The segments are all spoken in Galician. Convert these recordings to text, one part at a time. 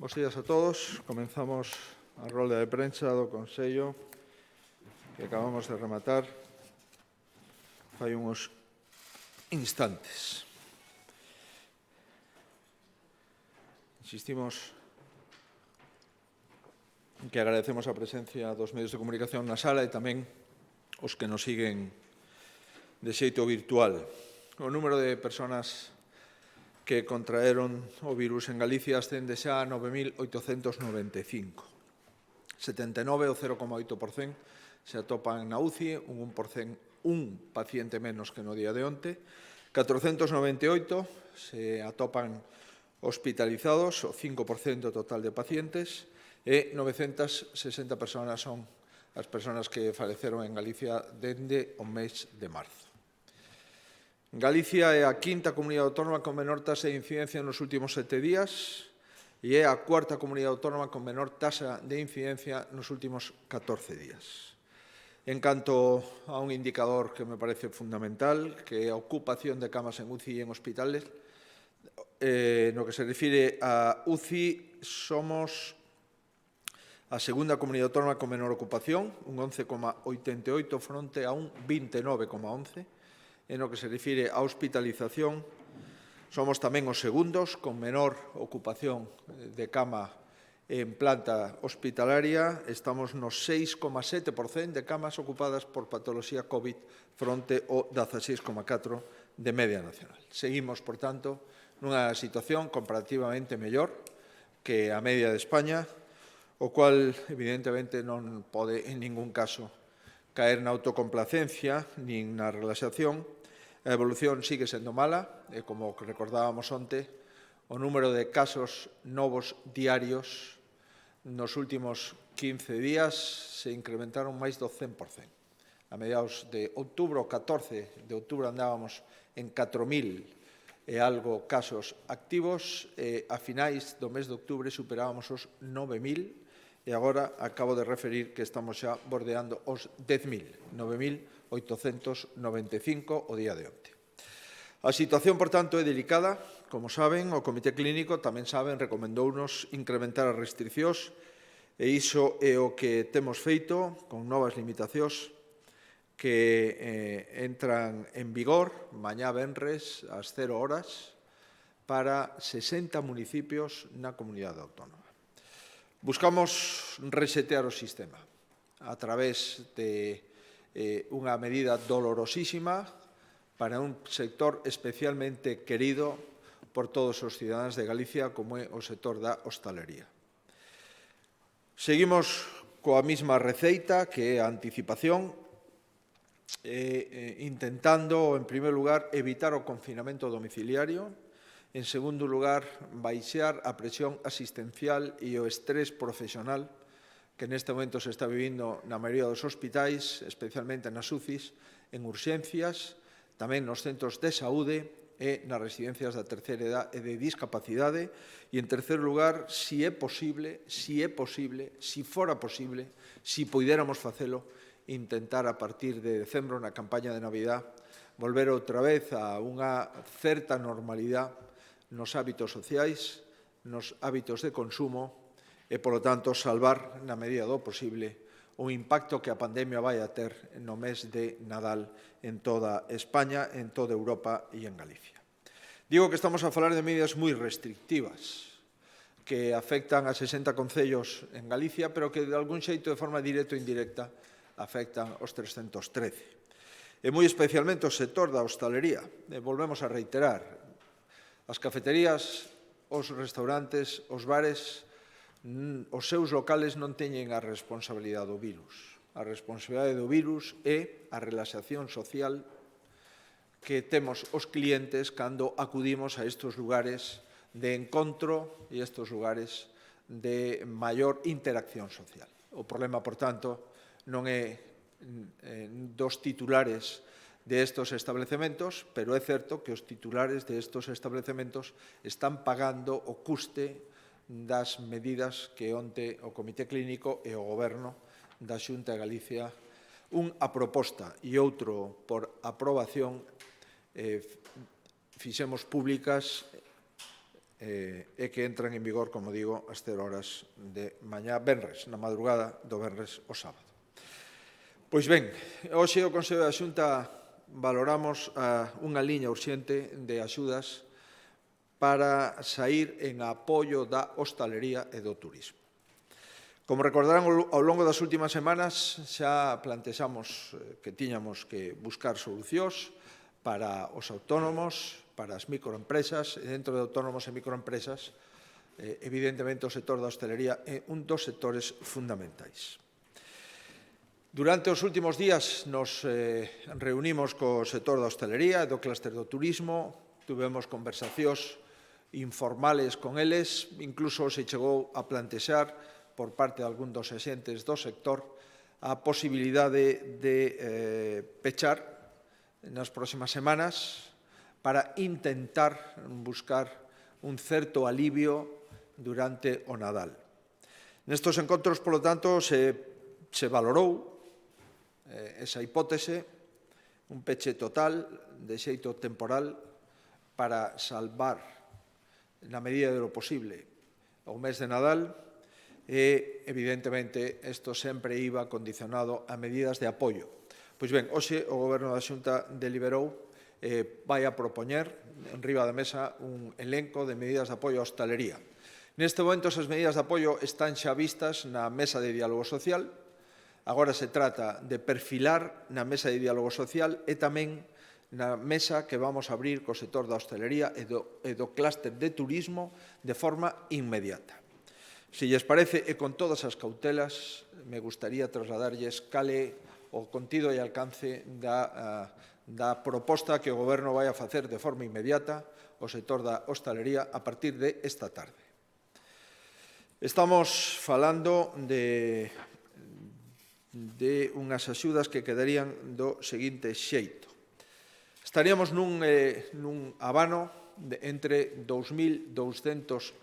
Bos días a todos. Comenzamos a rolda de prensa do Consello que acabamos de rematar fai uns instantes. Insistimos en que agradecemos a presencia dos medios de comunicación na sala e tamén os que nos siguen de xeito virtual. O número de persoas que contraeron o virus en Galicia ascende xa a 9.895. 79, o 0,8%, se atopan na UCI, un paciente menos que no día de onte. 498 se atopan hospitalizados, o 5% total de pacientes, e 960 persoas son as persoas que faleceron en Galicia dende o mes de marzo. Galicia é a quinta comunidade autónoma con menor taxa de incidencia nos últimos 7 días e é a cuarta comunidade autónoma con menor taxa de incidencia nos últimos 14 días. En canto a un indicador que me parece fundamental, que é a ocupación de camas en UCI e en hospitales, no que se refire a UCI, somos a segunda comunidade autónoma con menor ocupación, un 11,88 fronte a un 29,11. En o que se refire á hospitalización, somos tamén os segundos con menor ocupación de cama en planta hospitalaria. Estamos no 6,7% de camas ocupadas por patoloxía COVID fronte ao 16,4% de media nacional. Seguimos, por tanto, nunha situación comparativamente mellor que a media de España, o cual, evidentemente, non pode en ningún caso caer na autocomplacencia nin na relaxación. A evolución sigue sendo mala e, como recordábamos onte, o número de casos novos diarios nos últimos 15 días se incrementaron máis do 100%. A mediados de outubro, o 14 de outubro, andábamos en 4.000 e algo casos activos, e a finais do mes de outubro superábamos os 9.000, e agora acabo de referir que estamos xa bordeando os 10.000, 9.895 o día de onte. A situación, por tanto, é delicada. Como saben, o Comité Clínico tamén recomendounos incrementar as restriccións, e iso é o que temos feito con novas limitacións que entran en vigor mañá venres ás 0 horas para 60 municipios na comunidade autónoma. Buscamos resetear o sistema a través de unha medida dolorosísima para un sector especialmente querido por todos os cidadáns de Galicia, como é o sector da hostalería. Seguimos coa mesma receita, que é a anticipación, intentando, en primeiro lugar, evitar o confinamento domiciliario. En segundo lugar, baixar a presión asistencial e o estrés profesional que neste momento se está vivindo na maioría dos hospitais, especialmente nas UCIs, en urxencias, tamén nos centros de saúde e nas residencias da terceira edad e de discapacidade. E, en terceiro lugar, si fora posible, si puidéramos facelo, intentar a partir de decembro, na campaña de Navidad, volver outra vez a unha certa normalidade nos hábitos sociais, nos hábitos de consumo e, polo tanto, salvar, na medida do posible, o impacto que a pandemia vai a ter no mes de Nadal en toda España, en toda Europa e en Galicia. Digo que estamos a falar de medidas moi restrictivas que afectan a 60 concellos en Galicia, pero que, de algún xeito, de forma directa ou indirecta, afectan os 313. E moi especialmente o sector da hostalería. Volvemos a reiterar. As cafeterías, os restaurantes, os bares, os seus locales non teñen a responsabilidade do virus. A responsabilidade do virus é a relaxación social que temos os clientes cando acudimos a estes lugares de encontro e estes lugares de maior interacción social. O problema, por tanto, non é dos titulares de estos establecementos, pero é certo que os titulares de estos establecementos están pagando o custe das medidas que onte o Comité Clínico e o Goberno da Xunta de Galicia, un a proposta e outro por aprobación, fixemos públicas e que entran en vigor, como digo, ás 0 horas de mañá venres, na madrugada do venres ao sábado. Pois ben, hoxe o Consello da Xunta valoramos unha liña urxente de axudas para saír en apoio da hostalería e do turismo. Como recordarán, ao longo das últimas semanas xa plantexamos que tiñamos que buscar solucións para os autónomos, para as microempresas, e dentro de autónomos e microempresas, evidentemente o sector da hostalería é un dos sectores fundamentais. Durante os últimos días nos reunimos co sector da hostalería e do clúster do turismo, tuvemos conversacións informales con eles, incluso se chegou a plantexar por parte de algún dos axentes do sector a posibilidade de pechar nas próximas semanas para intentar buscar un certo alivio durante o Nadal. Nestos encontros, polo tanto, se valorou esa hipótese, un peche total de xeito temporal para salvar, na medida de lo posible, o mes de Nadal, e, evidentemente, isto sempre iba condicionado a medidas de apoio. Pois ben, hoxe o Goberno da Xunta deliberou vai a propoñer enriba da mesa un elenco de medidas de apoio á hostalería. Neste momento, esas medidas de apoio están xa vistas na Mesa de Diálogo Social. Agora se trata de perfilar na Mesa de Diálogo Social e tamén na mesa que vamos a abrir co sector da hostalería e do clúster de turismo de forma inmediata. Se lles parece, e con todas as cautelas, me gustaría trasladarlles cale o contido e alcance da proposta que o Goberno vai a facer de forma inmediata ao sector da hostalería a partir de esta tarde. Estamos falando de unhas axudas que quedarían do seguinte xeito. Estaríamos nun abano de entre 2.200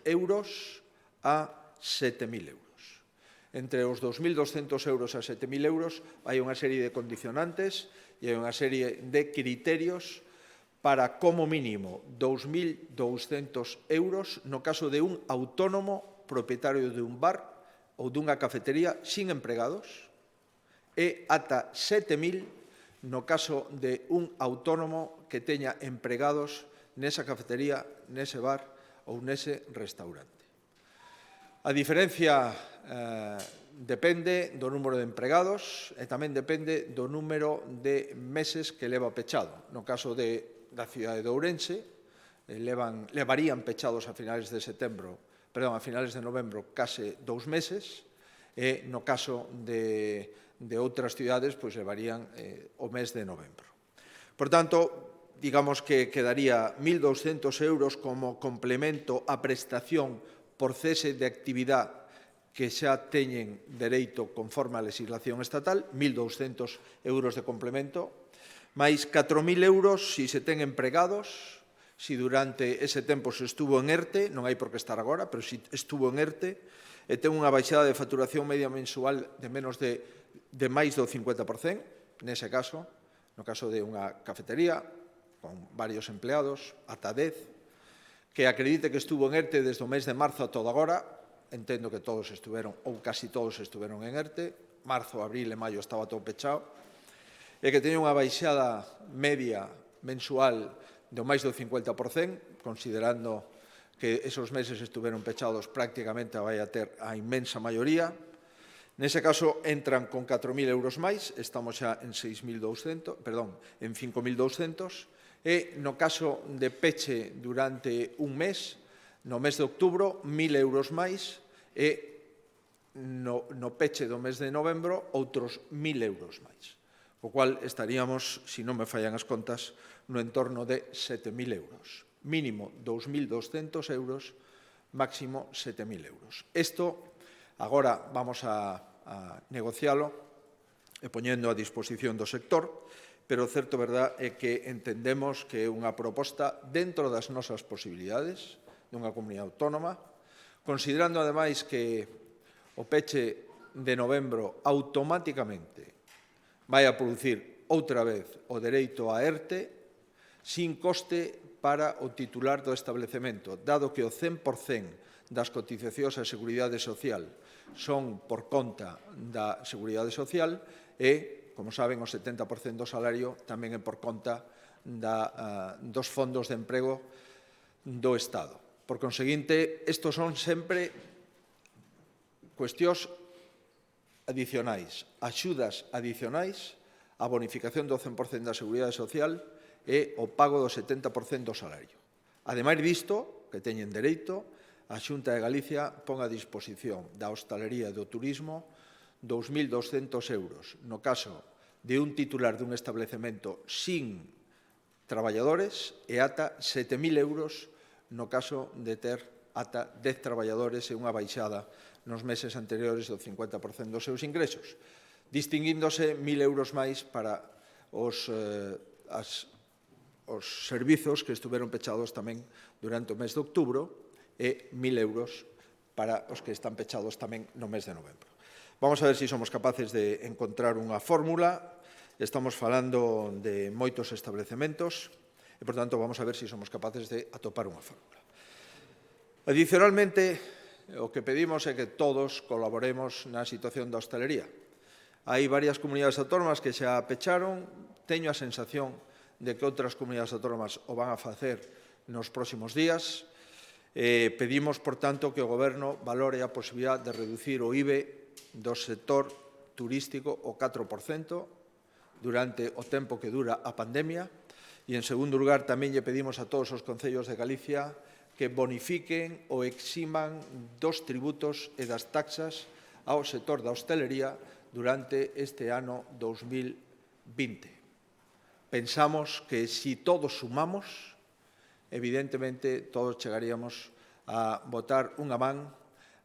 euros a 7.000 euros. Entre os 2.200 euros a 7.000 euros hai unha serie de condicionantes e hai unha serie de criterios para, como mínimo, 2.200 euros no caso de un autónomo propietario de un bar ou dunha cafetería sin empregados e ata 7.000 no caso de un autónomo que teña empregados nesa cafetería, nese bar ou nese restaurante. A diferencia depende do número de empregados e tamén depende do número de meses que leva pechado. No caso da cidade de Ourense, levarían pechados a finales de novembro case 2 meses, e no caso de outras cidades, pois levarían o mes de novembro. Por tanto, digamos que quedaría 1.200 euros como complemento á prestación por cese de actividade que xa teñen dereito conforme á legislación estatal, 1.200 euros de complemento, máis 4.000 euros se ten empregados, se durante ese tempo se estuvo en ERTE, non hai por que estar agora, pero se estuvo en ERTE, e ten unha baixada de facturación media mensual de menos de máis do 50%, nese caso, no caso de unha cafetería, con varios empleados, ata 10, que acredite que estuvo en ERTE desde o mes de marzo a todo agora, entendo que todos estuveron, ou casi todos estuveron en ERTE, marzo, abril e maio estaba todo pechado, e que teña unha baixada media mensual do máis do 50%, considerando que esos meses estuveron pechados prácticamente vai a ter a inmensa maioría. Nese caso, entran con 4.000 euros máis, estamos xa en 5.200, e no caso de peche durante un mes, no mes de outubro, 1.000 euros máis, e no peche do mes de novembro, outros 1.000 euros máis. O cual estaríamos, se non me fallan as contas, no entorno de 7.000 euros. Mínimo 2.200 euros, máximo 7.000 euros. Isto, agora vamos a negocialo e poñendo a disposición do sector, pero o certo verdad é que entendemos que é unha proposta dentro das nosas posibilidades dunha comunidade autónoma, considerando ademais que o peche de novembro automáticamente vai a producir outra vez o dereito a ERTE sin coste para o titular do establecemento, dado que o 100% das cotizacións á Seguridade Social son por conta da Seguridade Social e, como saben, o 70% do salario tamén é por conta dos fondos de emprego do Estado. Por conseguinte, estos son sempre cuestións adicionais, axudas adicionais a bonificación do 100% da Seguridade Social e o pago do 70% do salario. Ademais disto, que teñen dereito, a Xunta de Galicia pon a disposición da hostalería e do turismo 2.200 euros no caso de un titular dun establecemento sin traballadores e ata 7.000 euros no caso de ter ata 10 traballadores e unha baixada nos meses anteriores do 50% dos seus ingresos, distinguíndose 1.000 euros máis para os servizos que estuveron pechados tamén durante o mes de outubro e 1.000 euros para os que están pechados tamén no mes de novembro. Vamos a ver se somos capaces de encontrar unha fórmula. Estamos falando de moitos establecementos e, por tanto, vamos a ver se somos capaces de atopar unha fórmula. Adicionalmente, o que pedimos é que todos colaboremos na situación da hostalería. Hai varias comunidades autónomas que xa pecharon. Teño a sensación de que outras comunidades autónomas o van a facer nos próximos días. Pedimos, por tanto, que o Goberno valore a posibilidade de reducir o IBE do sector turístico o 4% durante o tempo que dura a pandemia. E, en segundo lugar, tamén lle pedimos a todos os concellos de Galicia que bonifiquen ou eximan dos tributos e das taxas ao sector da hostelería durante este ano 2020. Pensamos que, se todos sumamos, evidentemente todos chegaríamos a botar unha man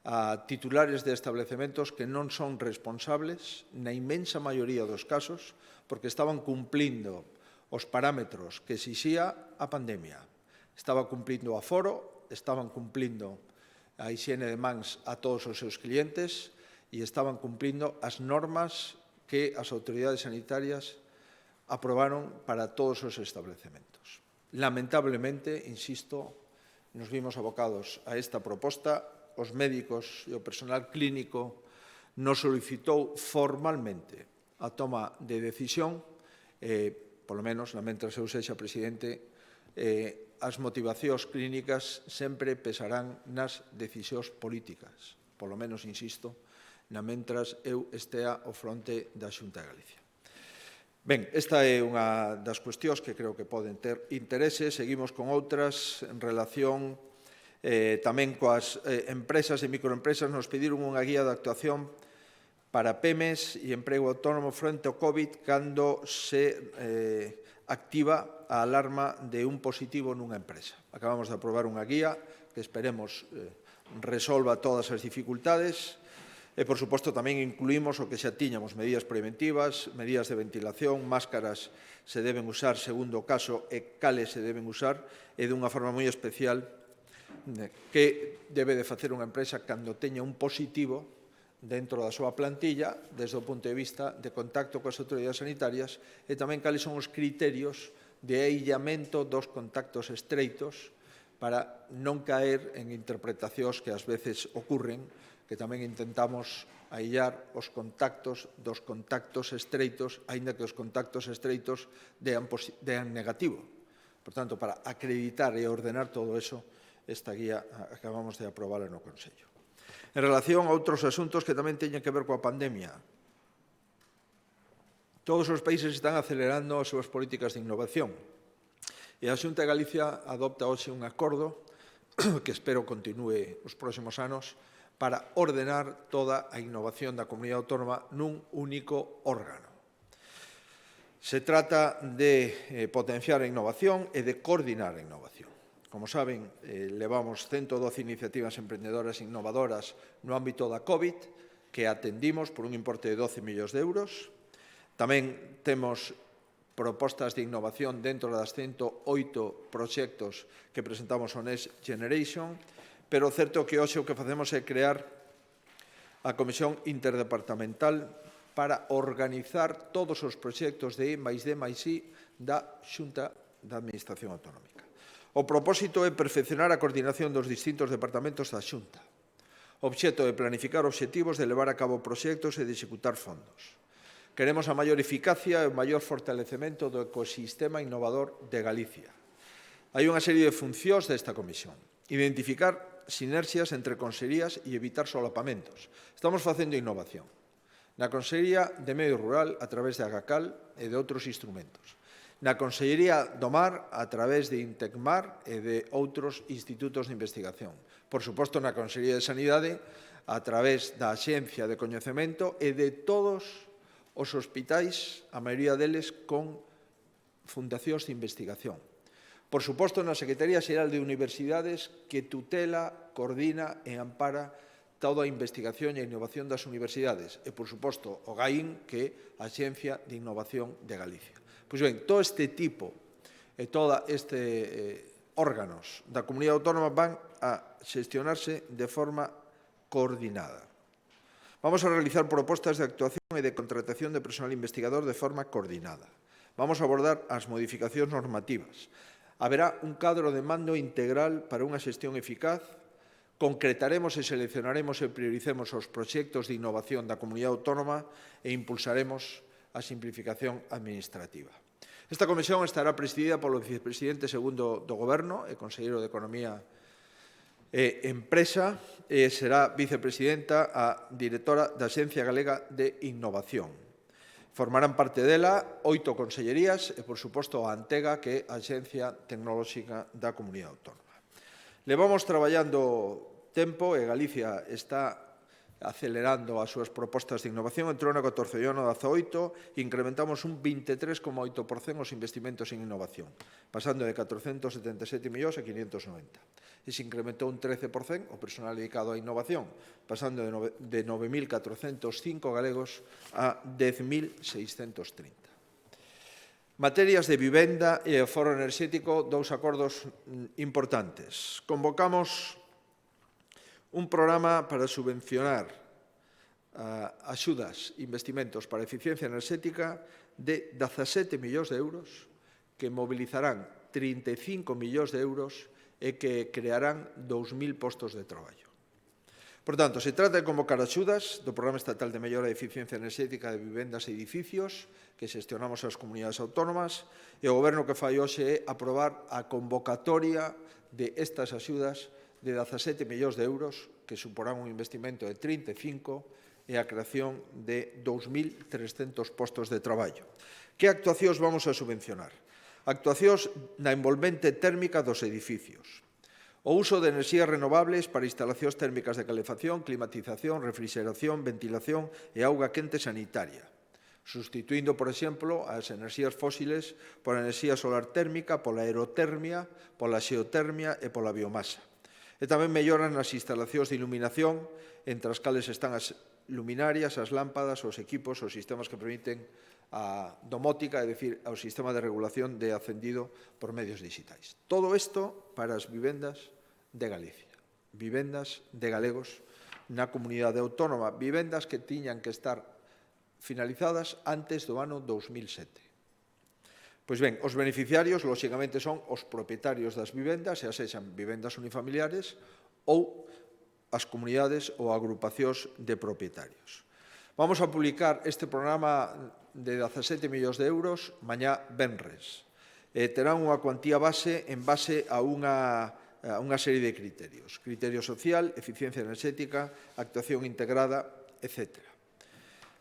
a titulares de establecementos que non son responsables, na inmensa maioría dos casos, porque estaban cumplindo os parámetros que exixía a pandemia. Estaba cumplindo o aforo, estaban cumplindo a hixiene de mans a todos os seus clientes e estaban cumplindo as normas que as autoridades sanitarias aprobaron para todos os establecementos. Lamentablemente, insisto, nos vimos abocados a esta proposta. Os médicos e o personal clínico nos solicitou formalmente a toma de decisión, polo menos, mentras eu sexa presidente, as motivacións clínicas sempre pesarán nas decisións políticas, polo menos, insisto, mentras eu estea ao fronte da Xunta de Galicia. Ben, esta é unha das cuestións que creo que poden ter interese. Seguimos con outras en relación tamén coas empresas e microempresas. Nos pediron unha guía de actuación para PEMES e emprego autónomo frente ao COVID cando se activa a alarma de un positivo nunha empresa. Acabamos de aprobar unha guía que esperemos resolva todas as dificultades e, por suposto, tamén incluímos o que xa tiñamos: medidas preventivas, medidas de ventilación, máscaras se deben usar segundo o caso e cales se deben usar, e dunha forma moi especial que debe de facer unha empresa cando teña un positivo dentro da súa plantilla, desde o punto de vista de contacto coas autoridades sanitarias, e tamén cales son os criterios de aillamento dos contactos estreitos para non caer en interpretacións que ás veces ocurren, que tamén intentamos aillar os contactos dos contactos estreitos, aínda que os contactos estreitos dean negativo. Por tanto, para acreditar e ordenar todo eso, esta guía acabamos de aprobarla no Consello. En relación a outros asuntos que tamén teñen que ver coa pandemia, todos os países están acelerando as súas políticas de innovación e a Xunta de Galicia adopta hoxe un acordo que espero continúe os próximos anos para ordenar toda a innovación da comunidade autónoma nun único órgano. Se trata de potenciar a innovación e de coordinar a innovación. Como saben, levamos 112 iniciativas emprendedoras e innovadoras no ámbito da COVID que atendimos por un importe de 12 millóns de euros. Tamén temos propostas de innovación dentro das 108 proxectos que presentamos ao Next Generation, pero o certo é que hoxe o que facemos é crear a Comisión Interdepartamental para organizar todos os proxectos de I+D+I da Xunta da Administración Autonómica. O propósito é perfeccionar a coordinación dos distintos departamentos da Xunta. O obxecto é planificar obxectivos de levar a cabo proxectos e de executar fondos. Queremos a maior eficacia e o maior fortalecemento do ecosistema innovador de Galicia. Hai unha serie de funcións desta comisión. Identificar sinerxias entre consellerías e evitar solapamentos. Estamos facendo innovación na Consellería de Medio Rural a través de Agacal e de outros instrumentos. Na Consellería do Mar a través de Intecmar e de outros institutos de investigación. Por suposto, na Consellería de Sanidade a través da Axencia de Coñecemento e de todos os hospitais, a maioría deles con fundacións de investigación. Por suposto, na Secretaría Xeral de Universidades que tutela, coordina e ampara toda a investigación e a innovación das universidades e, por suposto, o GAIN, que é a Axencia de Innovación de Galicia. Pois ben, todo este tipo e todos estes órganos da Comunidade Autónoma van a xestionarse de forma coordinada. Vamos a realizar propostas de actuación e de contratación de personal investigador de forma coordinada. Vamos a abordar as modificacións normativas. Haberá un cadro de mando integral para unha xestión eficaz. Concretaremos e seleccionaremos e prioricemos os proxectos de innovación da Comunidade Autónoma e impulsaremos a simplificación administrativa. Esta comisión estará presidida polo vicepresidente segundo do Goberno e conselleiro de Economía e Empresa e será vicepresidenta a directora da Axencia Galega de Innovación. Formarán parte dela 8 consellerías e, por suposto, a Antega, que é a Axencia Tecnolóxica da Comunidade Autónoma. Levamos traballando tempo e Galicia está acelerando as súas propostas de innovación. Entrou no 14 e no 18, incrementamos un 23,8% os investimentos en innovación, pasando de 477 millóns a 590. E se incrementou un 13% o personal dedicado á innovación, pasando de 9.405 galegos a 10.630. Materias de vivenda e aforo enerxético, dous acordos importantes. Convocamos un programa para subvencionar axudas e investimentos para a eficiencia enerxética de 17 millóns de euros que mobilizarán 35 millóns de euros e que crearán 2.000 postos de traballo. Por tanto, se trata de convocar axudas do Programa Estatal de Mellora de Eficiencia Enerxética de Vivendas e Edificios que xestionamos as comunidades autónomas e o Goberno que fai hoxe é aprobar a convocatoria de estas axudas de 17 millóns de euros, que suporán un investimento de 35 e a creación de 2.300 postos de traballo. Que actuacións vamos a subvencionar? Actuacións na envolvente térmica dos edificios. O uso de enerxías renovables para instalacións térmicas de calefacción, climatización, refrigeración, ventilación e auga quente sanitaria, sustituindo, por exemplo, as enerxías fósiles pola enerxía solar térmica, pola aerotermia, pola xeotermia e pola biomasa. E tamén melloran as instalacións de iluminación, entre as cales están as luminarias, as lámpadas, os equipos, os sistemas que permiten a domótica, é dicir, o sistema de regulación de acendido por medios digitais. Todo isto para as vivendas de Galicia, vivendas de galegos na comunidade autónoma, vivendas que tiñan que estar finalizadas antes do ano 2007. Pois ben, os beneficiarios, lóxicamente, son os propietarios das vivendas, xa sexan vivendas unifamiliares ou as comunidades ou agrupacións de propietarios. Vamos a publicar este programa de 17 millóns de euros mañá venres. Terán unha cuantía base en base a unha serie de criterios. Criterio social, eficiencia enerxética, actuación integrada, etc.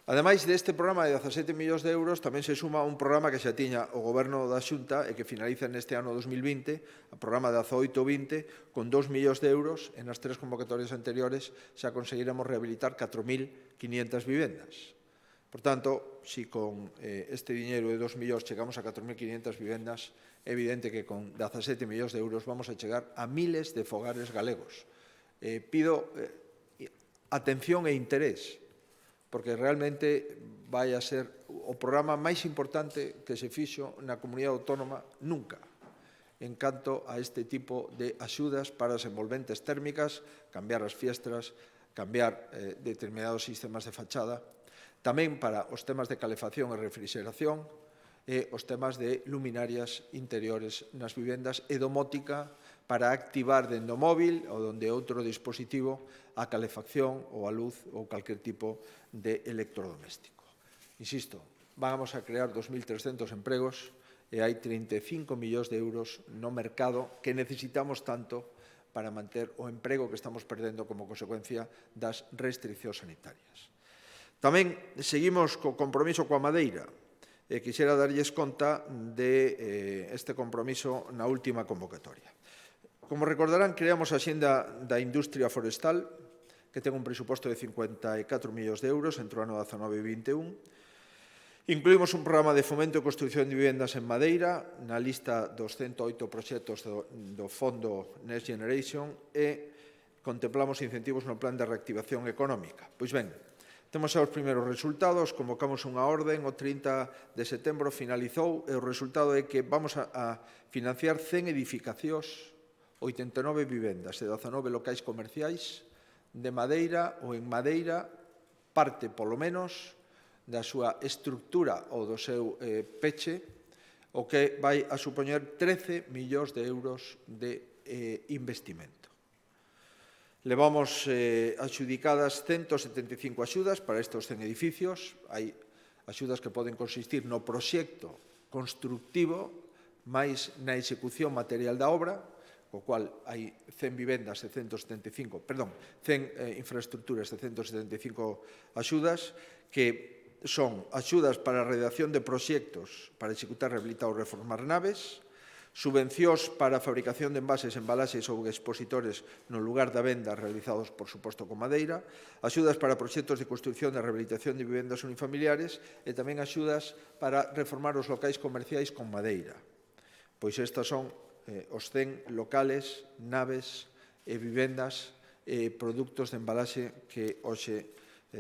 Ademais deste programa de 17 millóns de euros, tamén se suma un programa que xa tiña o Goberno da Xunta e que finaliza neste ano 2020, o programa de 18-20, con 2 millóns de euros. En as 3 convocatorias anteriores xa conseguiremos rehabilitar 4.500 vivendas. Por tanto, si con este diñeiro de 2 millóns chegamos a 4.500 vivendas, é evidente que con 17 millóns de euros vamos a chegar a miles de fogares galegos. Pido atención e interés, porque realmente vai a ser o programa máis importante que se fixo na comunidade autónoma nunca en canto a este tipo de axudas para as envolventes térmicas, cambiar as fiestras, cambiar determinados sistemas de fachada, tamén para os temas de calefacción e refrigeración e os temas de luminarias interiores nas vivendas e domótica para activar dende o móvil ou donde outro dispositivo a calefacción ou a luz ou calquer tipo de electrodoméstico. Insisto, vamos a crear 2.300 empregos e hai 35 millóns de euros no mercado que necesitamos tanto para manter o emprego que estamos perdendo como consecuencia das restriccións sanitarias. Tamén seguimos co compromiso coa madeira. Quixera darlles conta de este compromiso na última convocatoria. Como recordarán, creamos a Axenda da Industria Forestal, que ten un presuposto de 54 millóns de euros entre o ano 19 e 21. Incluímos un programa de fomento e construción de vivendas en madeira na lista dos 108 proxectos do Fondo Next Generation e contemplamos incentivos no plan de reactivación económica. Pois ben, temos xa os primeiros resultados, convocamos unha orden, o 30 de setembro finalizou e o resultado é que vamos a financiar 100 edificacións, 89 vivendas e 19 locais comerciais de madeira ou en madeira, parte polo menos da súa estructura ou do seu peche, o que vai a supoñer 13 millóns de euros de investimento. Levamos adxudicadas 175 axudas para estes 100 edificios. Hai axudas que poden consistir no proxecto constructivo máis na execución material da obra, co cual hai 100 vivendas e 100 infraestructuras e 175 axudas que son axudas para a redacción de proxectos para executar, rehabilitar ou reformar naves, subvencións para a fabricación de envases, embalaxes ou expositores no lugar da venda realizados, por suposto, con madeira, axudas para proxectos de construcción e rehabilitación de vivendas unifamiliares e tamén axudas para reformar os locais comerciais con madeira. Pois estas son os 100 locales, naves e vivendas e produtos de embalaxe que hoxe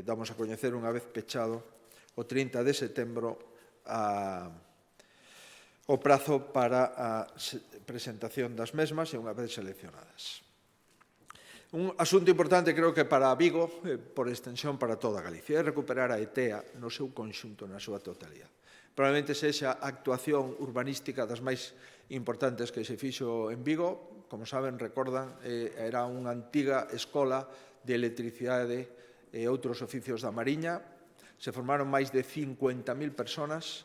damos a coñecer unha vez pechado o 30 de setembro o prazo para a presentación das mesmas e unha vez seleccionadas. Un asunto importante, creo que para Vigo, por extensión para toda Galicia, é recuperar a ETEA no seu conxunto, na súa totalidade. Probablemente sexa a actuación urbanística das máis importantes que se fixo en Vigo. Como saben, recordan, era unha antiga escola de electricidade e outros oficios da Mariña. Se formaron máis de 50.000 persoas,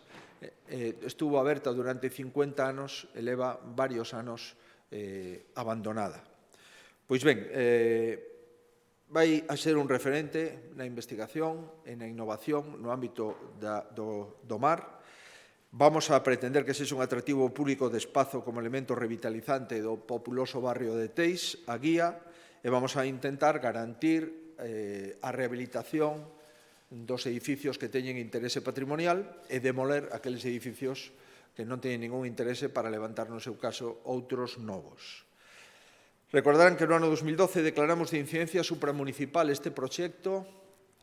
estuvo aberta durante 50 anos e leva varios anos abandonada. Pois ben, vai a ser un referente na investigación e na innovación no ámbito do mar. Vamos a pretender que sexa un atractivo público de espazo como elemento revitalizante do populoso barrio de Teis, a Guía, e vamos a intentar garantir a rehabilitación dos edificios que teñen interese patrimonial e demoler aqueles edificios que non teñen ningún interese para levantar, no seu caso, outros novos. Recordarán que no ano 2012 declaramos de incidencia supramunicipal este proxecto.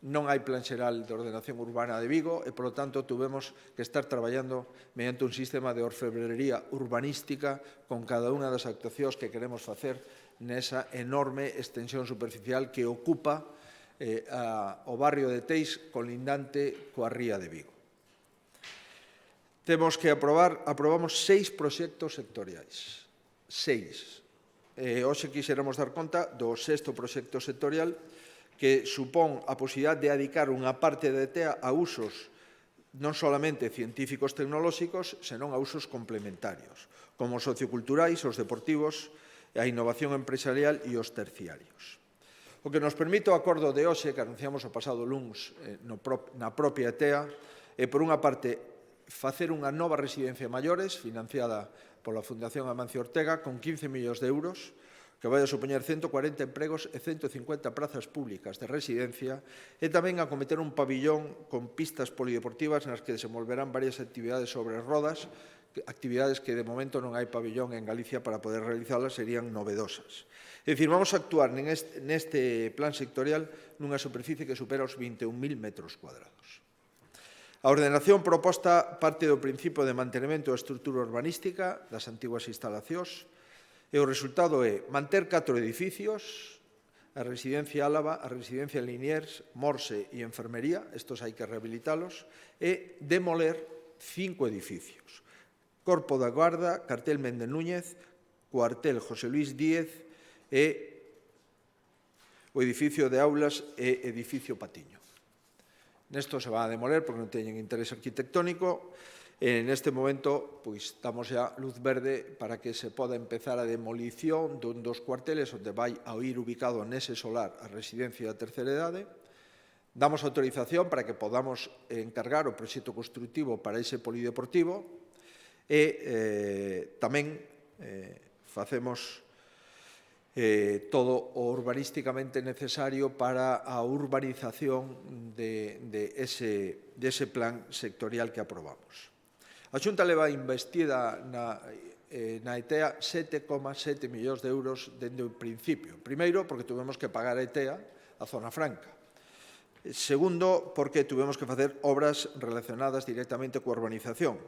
Non hai plan xeral de ordenación urbana de Vigo e, polo tanto, tuvemos que estar traballando mediante un sistema de orfebrería urbanística con cada unha das actuacións que queremos facer nesa enorme extensión superficial que ocupa o barrio de Teis colindante coa ría de Vigo. Temos que aprobamos 6 proxectos sectoriais. 6. Hoxe quixéramos dar conta do 6º proxecto sectorial que supón a posibilidade de adicar unha parte da ETEA a usos non solamente científicos tecnolóxicos, senón a usos complementarios, como os socioculturais, os deportivos, a innovación empresarial e os terciarios. O que nos permite o acordo de hoxe, que anunciamos o pasado luns na propia ETEA, é, por unha parte, facer unha nova residencia de maiores financiada pola Fundación Amancio Ortega con 15 millóns de euros, que vai a supoñer 140 empregos e 150 prazas públicas de residencia, e tamén acometer un pabillón con pistas polideportivas nas que desenvolverán varias actividades sobre rodas, actividades que de momento non hai pabillón en Galicia para poder realizarlas, serían novedosas. É dicir, vamos a actuar neste plan sectorial nunha superficie que supera os 21.000 metros cuadrados. A ordenación proposta parte do principio de mantenimento da estrutura urbanística das antiguas instalacións e o resultado é manter 4 edificios, a residencia Álava, a residencia Liniers, Morse e Enfermería, estos hai que rehabilitalos, e demoler 5 edificios: Corpo da Guarda, Cartel Méndez Núñez, Cuartel José Luis Díez e o edificio de aulas e edificio Patiño. Nesto se van a demoler porque non teñen interés arquitectónico. Neste momento, pois, damos xa luz verde para que se poda empezar a demolición dun dos cuarteles onde vai a ir ubicado nese solar a residencia da terceira idade. Damos autorización para que podamos encargar o proxecto constructivo para ese polideportivo e tamén facemos todo o urbanísticamente necesario para a urbanización dese plan sectorial que aprobamos. A Xunta leva investida na ETEA 7,7 millóns de euros dende o principio. Primeiro, porque tuvemos que pagar a ETEA a Zona Franca. Segundo, porque tuvemos que facer obras relacionadas directamente coa urbanización.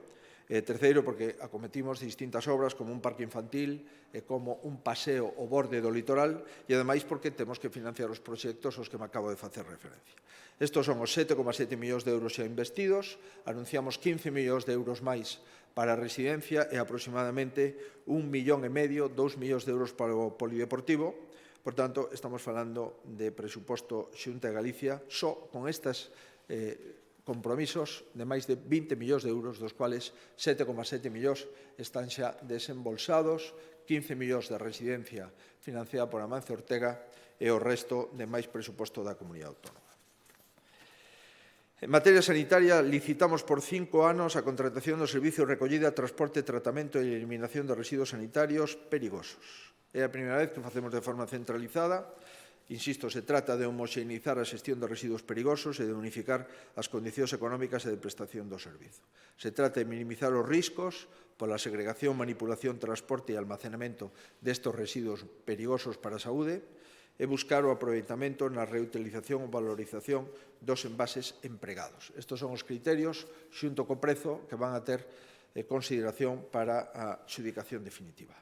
Terceiro, porque acometimos distintas obras como un parque infantil e como un paseo ao borde do litoral e, ademais, porque temos que financiar os proxectos aos que me acabo de facer referencia. Estos son os 7,7 millóns de euros xa investidos, anunciamos 15 millóns de euros máis para a residencia e aproximadamente 1,5 millón, 2 millóns de euros para o polideportivo. Por tanto, estamos falando de presuposto Xunta de Galicia só con estes compromisos de máis de 20 millóns de euros, dos cuales 7,7 millóns están xa desembolsados, 15 millóns de residencia financiada por Amancio Ortega e o resto de máis presuposto da Comunidade Autónoma. En materia sanitaria, licitamos por 5 anos a contratación do servicio de recollida, transporte, tratamento e eliminación de residuos sanitarios perigosos. É a primeira vez que o facemos de forma centralizada. Insisto, se trata de homoxeneizar a xestión de residuos perigosos e de unificar as condicións económicas e de prestación do servizo. Se trata de minimizar os riscos pola segregación, manipulación, transporte e almacenamento destes residuos perigosos para a saúde e buscar o aproveitamento na reutilización ou valorización dos envases empregados. Estes son os criterios, xunto co prezo, que van a ter consideración para a adxudicación definitiva.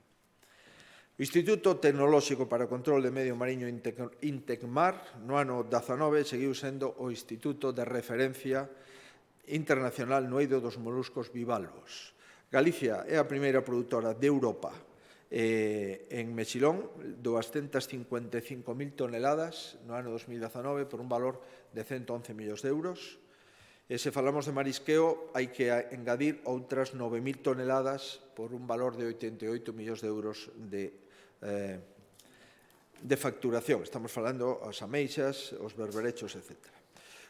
O Instituto Tecnolóxico para o Control de Medio Mariño Intecmar, no ano 19, seguiu sendo o instituto de referencia internacional no eido dos moluscos bivalvos. Galicia é a primeira produtora de Europa en mexilón, 255.000 toneladas no ano 2019 por un valor de 111 millóns de euros. E se falamos de marisqueo, hai que engadir outras 9.000 toneladas por un valor de 88 millóns de euros de facturación. Estamos falando as ameixas, os berberechos, etc.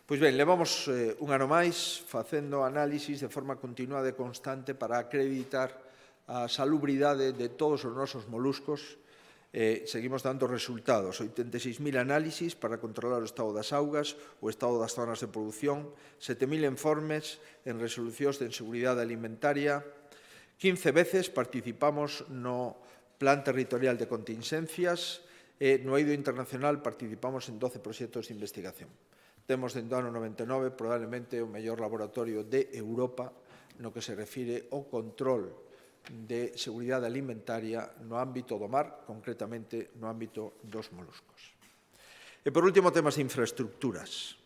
Pois ben, levamos un ano máis facendo análisis de forma continuada e constante para acreditar a salubridade de todos os nosos moluscos. Seguimos dando resultados, 86.000 análisis para controlar o estado das augas, o estado das zonas de produción, 7.000 informes en resolucións de seguridade alimentaria, 15 veces participamos no Plan Territorial de Contingencias e no eido internacional participamos en 12 proxectos de investigación. Temos dende o ano 99 probablemente o mellor laboratorio de Europa no que se refire ao control de seguridade alimentaria no ámbito do mar, concretamente no ámbito dos moluscos. E, por último, temas de infraestructuras.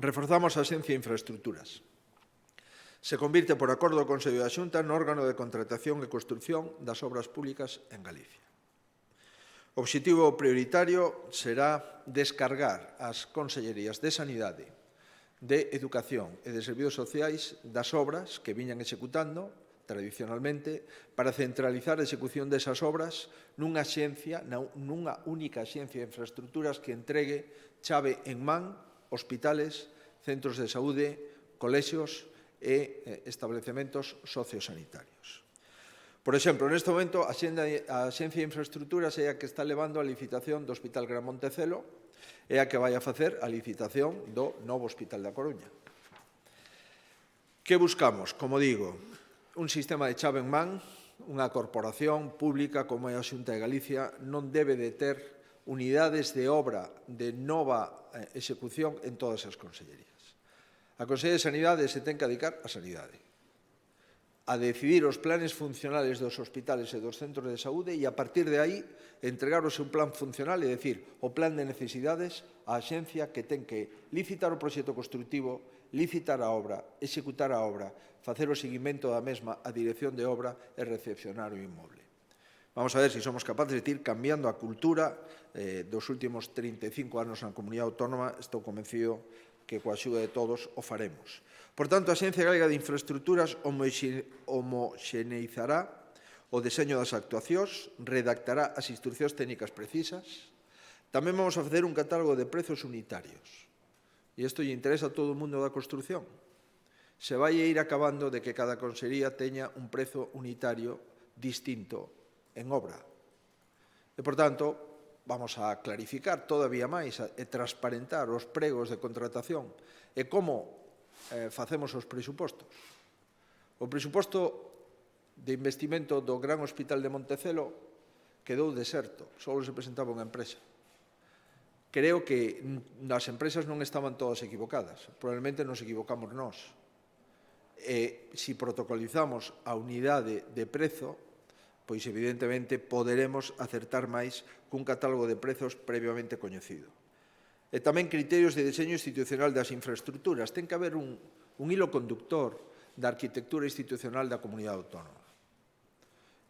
Reforzamos a Axencia de Infraestructuras. Se convirte por acordo do Consello da Xunta no órgano de contratación e construción das obras públicas en Galicia. O obxectivo prioritario será descargar as consellerías de Sanidade, de Educación e de Servizos Sociais das obras que viñan executando tradicionalmente para centralizar a execución desas obras nunha única axencia de infraestructuras que entregue chave en man hospitales, centros de saúde, colexios e establecementos sociosanitarios. Por exemplo, neste momento, a Axencia de Infraestructuras é a que está levando a licitación do Hospital Gran Montecelo e a que vai a facer a licitación do novo Hospital da Coruña. Que buscamos? Como digo, un sistema de chave en man, unha corporación pública como é a Xunta de Galicia non debe de ter unidades de obra de nova execución en todas as consellerías. A Consellería de Sanidade se ten que dedicar á sanidade. a decidir os planes funcionales dos hospitales e dos centros de saúde e, a partir de aí, entregaros un plan funcional, é dicir, o plan de necesidades á axencia que ten que licitar o proxecto constructivo, licitar a obra, executar a obra, facer o seguimento da mesma, a dirección de obra e recepcionar o inmoble. Vamos a ver se somos capaces de ir cambiando a cultura dos últimos 35 anos na comunidade autónoma. Estou convencido que coa axuda de todos o faremos. Por tanto, a Axencia Galega de Infraestructuras homoxeneizará o deseño das actuacións, redactará as instruccións técnicas precisas. Tamén vamos a facer un catálogo de prezos unitarios. E isto lle interesa a todo o mundo da construcción. Se vai a ir acabando de que cada consellería teña un prezo unitario distinto en obra. E, por tanto, vamos a clarificar todavía máis e transparentar os pregos de contratación e como facemos os presupostos. O presuposto de investimento do Gran Hospital de Montecelo quedou deserto, só se presentaba unha empresa. Creo que as empresas non estaban todas equivocadas, probablemente nos equivocamos nós. E se protocolizamos a unidade de prezo, pois evidentemente poderemos acertar máis cun catálogo de prezos previamente coñecido. E tamén criterios de diseño institucional das infraestructuras. Ten que haber un hilo conductor da arquitectura institucional da comunidade autónoma.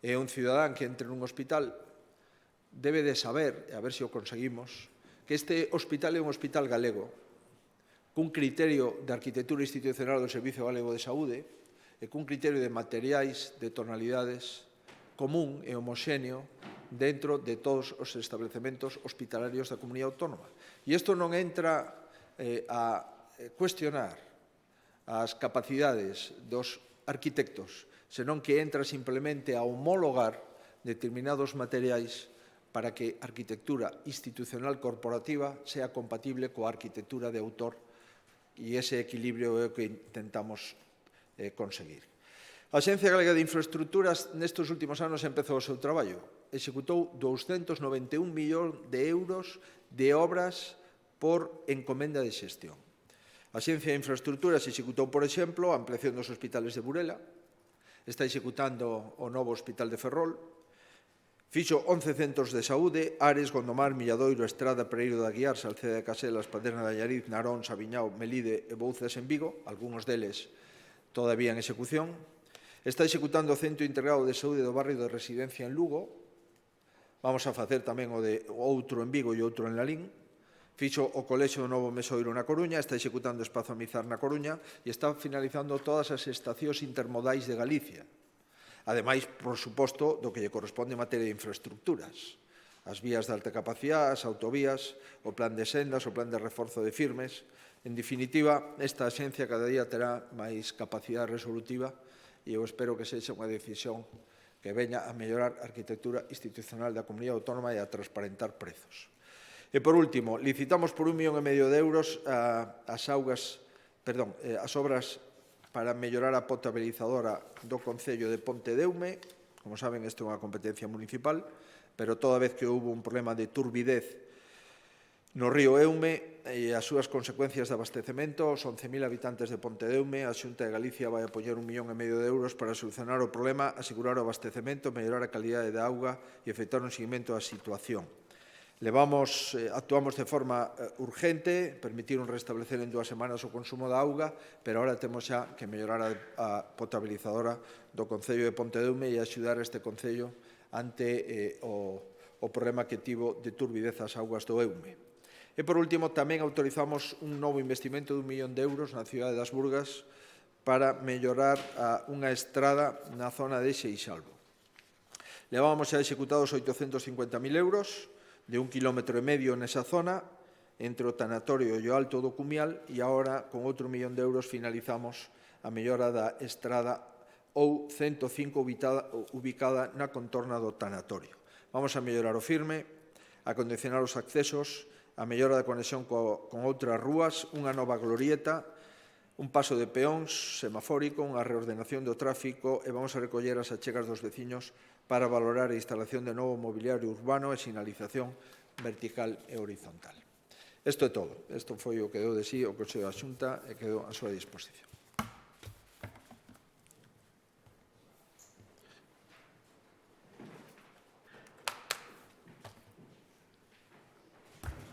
E un cidadán que entre nun hospital debe de saber, e a ver se o conseguimos, que este hospital é un hospital galego, cun criterio de arquitectura institucional do Servicio Galego de Saúde e cun criterio de materiais, de tonalidades común e homoxéneo dentro de todos os establecementos hospitalarios da comunidade autónoma. E isto non entra a cuestionar as capacidades dos arquitectos, senón que entra simplemente a homologar determinados materiais para que a arquitectura institucional corporativa sea compatible coa arquitectura de autor, e ese equilibrio é o que intentamos conseguir. A Axencia Galega de Infraestructuras nestes últimos anos empezou o seu traballo. Executou 291 millóns de euros de obras por encomenda de xestión. A Axencia de Infraestructuras executou, por exemplo, a ampliación dos hospitales de Burela, está executando o novo hospital de Ferrol, fixo 11 centros de saúde, Ares, Gondomar, Milladoiro, Estrada, Pereiro de Aguiar, Salceda de Caselas, Padrona de Allariz, Narón, Sabiñao, Melide e Bouzas en Vigo, algúns deles todavía en execución. Está executando o Centro Integrado de Saúde do barrio de Residencia en Lugo. Vamos a facer tamén o outro en Vigo e outro en Lalín. Fixo o Colexio do Novo Mesoiro na Coruña, está executando o Espazo Amizar na Coruña e está finalizando todas as estacións intermodais de Galicia. Ademais, por suposto, do que lle corresponde en materia de infraestructuras. As vías de alta capacidade, as autovías, o plan de sendas, o plan de reforzo de firmes. En definitiva, esta axencia cada día terá máis capacidade resolutiva e eu espero que sexa unha decisión que veña a mellorar a arquitectura institucional da comunidade autónoma e a transparentar prezos. E, por último, licitamos por 1,5 millón de euros as obras para mellorar a potabilizadora do Concello de Pontedeume. Como saben, isto é unha competencia municipal, pero toda vez que houve un problema de turbidez no río Eume e as súas consecuencias de abastecemento, os 11.000 habitantes de Pontedeume, a Xunta de Galicia vai a poñer 1,5 millón de euros para solucionar o problema, asegurar o abastecemento, mellorar a calidade da auga e efectuar un seguimento da situación. Actuamos de forma urgente, permitiron restablecer en 2 semanas o consumo da auga, pero agora temos xa que mellorar a potabilizadora do Concello de Pontedeume e axudar a este Concello ante o problema que tivo de turbidez as augas do Eume. E, por último, tamén autorizamos un novo investimento de 1 millón de euros na cidade das Burgas para mellorar unha estrada na zona de Seixalbo. Levábamos xa executados 850.000 euros de 1,5 km nesa zona, entre o tanatorio e o alto do Cumial, e agora, con outro 1 millón de euros, finalizamos a mellora da estrada ou 105 ubicada na contorna do tanatorio. Vamos a mellorar o firme, a acondicionar os accesos, a mellora da conexión con outras rúas, unha nova glorieta, un paso de peóns semafórico, unha reordenación do tráfico e vamos a recoller as achegas dos veciños para valorar a instalación de novo mobiliario urbano e sinalización vertical e horizontal. Isto é todo. Isto foi o que deu de sí o Consello da Xunta e quedou a súa disposición.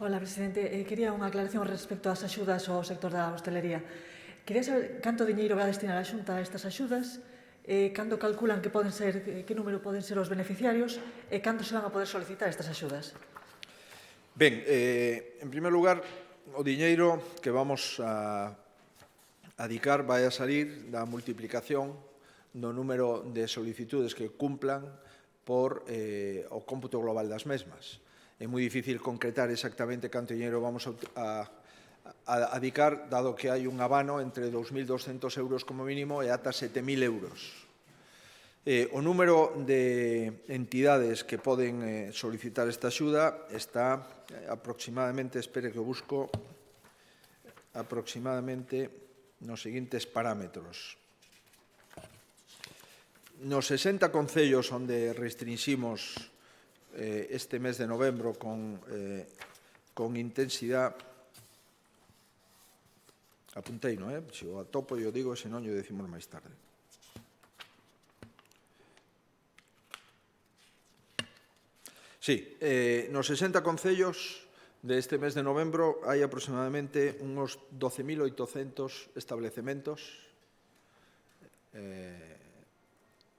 Hola, presidente. Quería unha aclaración respecto ás axudas ao sector da hostelería. Quería saber canto diñeiro vai a destinar a Xunta a estas axudas, cando calculan que poden ser, que número poden ser os beneficiarios e cando se van a poder solicitar estas axudas. Ben, en primer lugar, o diñeiro que vamos a adicar vai a salir da multiplicación do número de solicitudes que cumplan por o cómputo global das mesmas. É moi difícil concretar exactamente canto diñeiro vamos a adicar, dado que hai un abano entre 2.200 euros como mínimo e ata 7.000 euros. O número de entidades que poden solicitar esta axuda está aproximadamente, espere que o busco, aproximadamente nos seguintes parámetros. Nos 60 concellos onde restringimos este mes de novembro con intensidade, apuntei, non é? Se o atopo e o digo, se non, o decimos máis tarde. Sí, nos 60 concellos deste mes de novembro hai aproximadamente uns 12.800 establecementos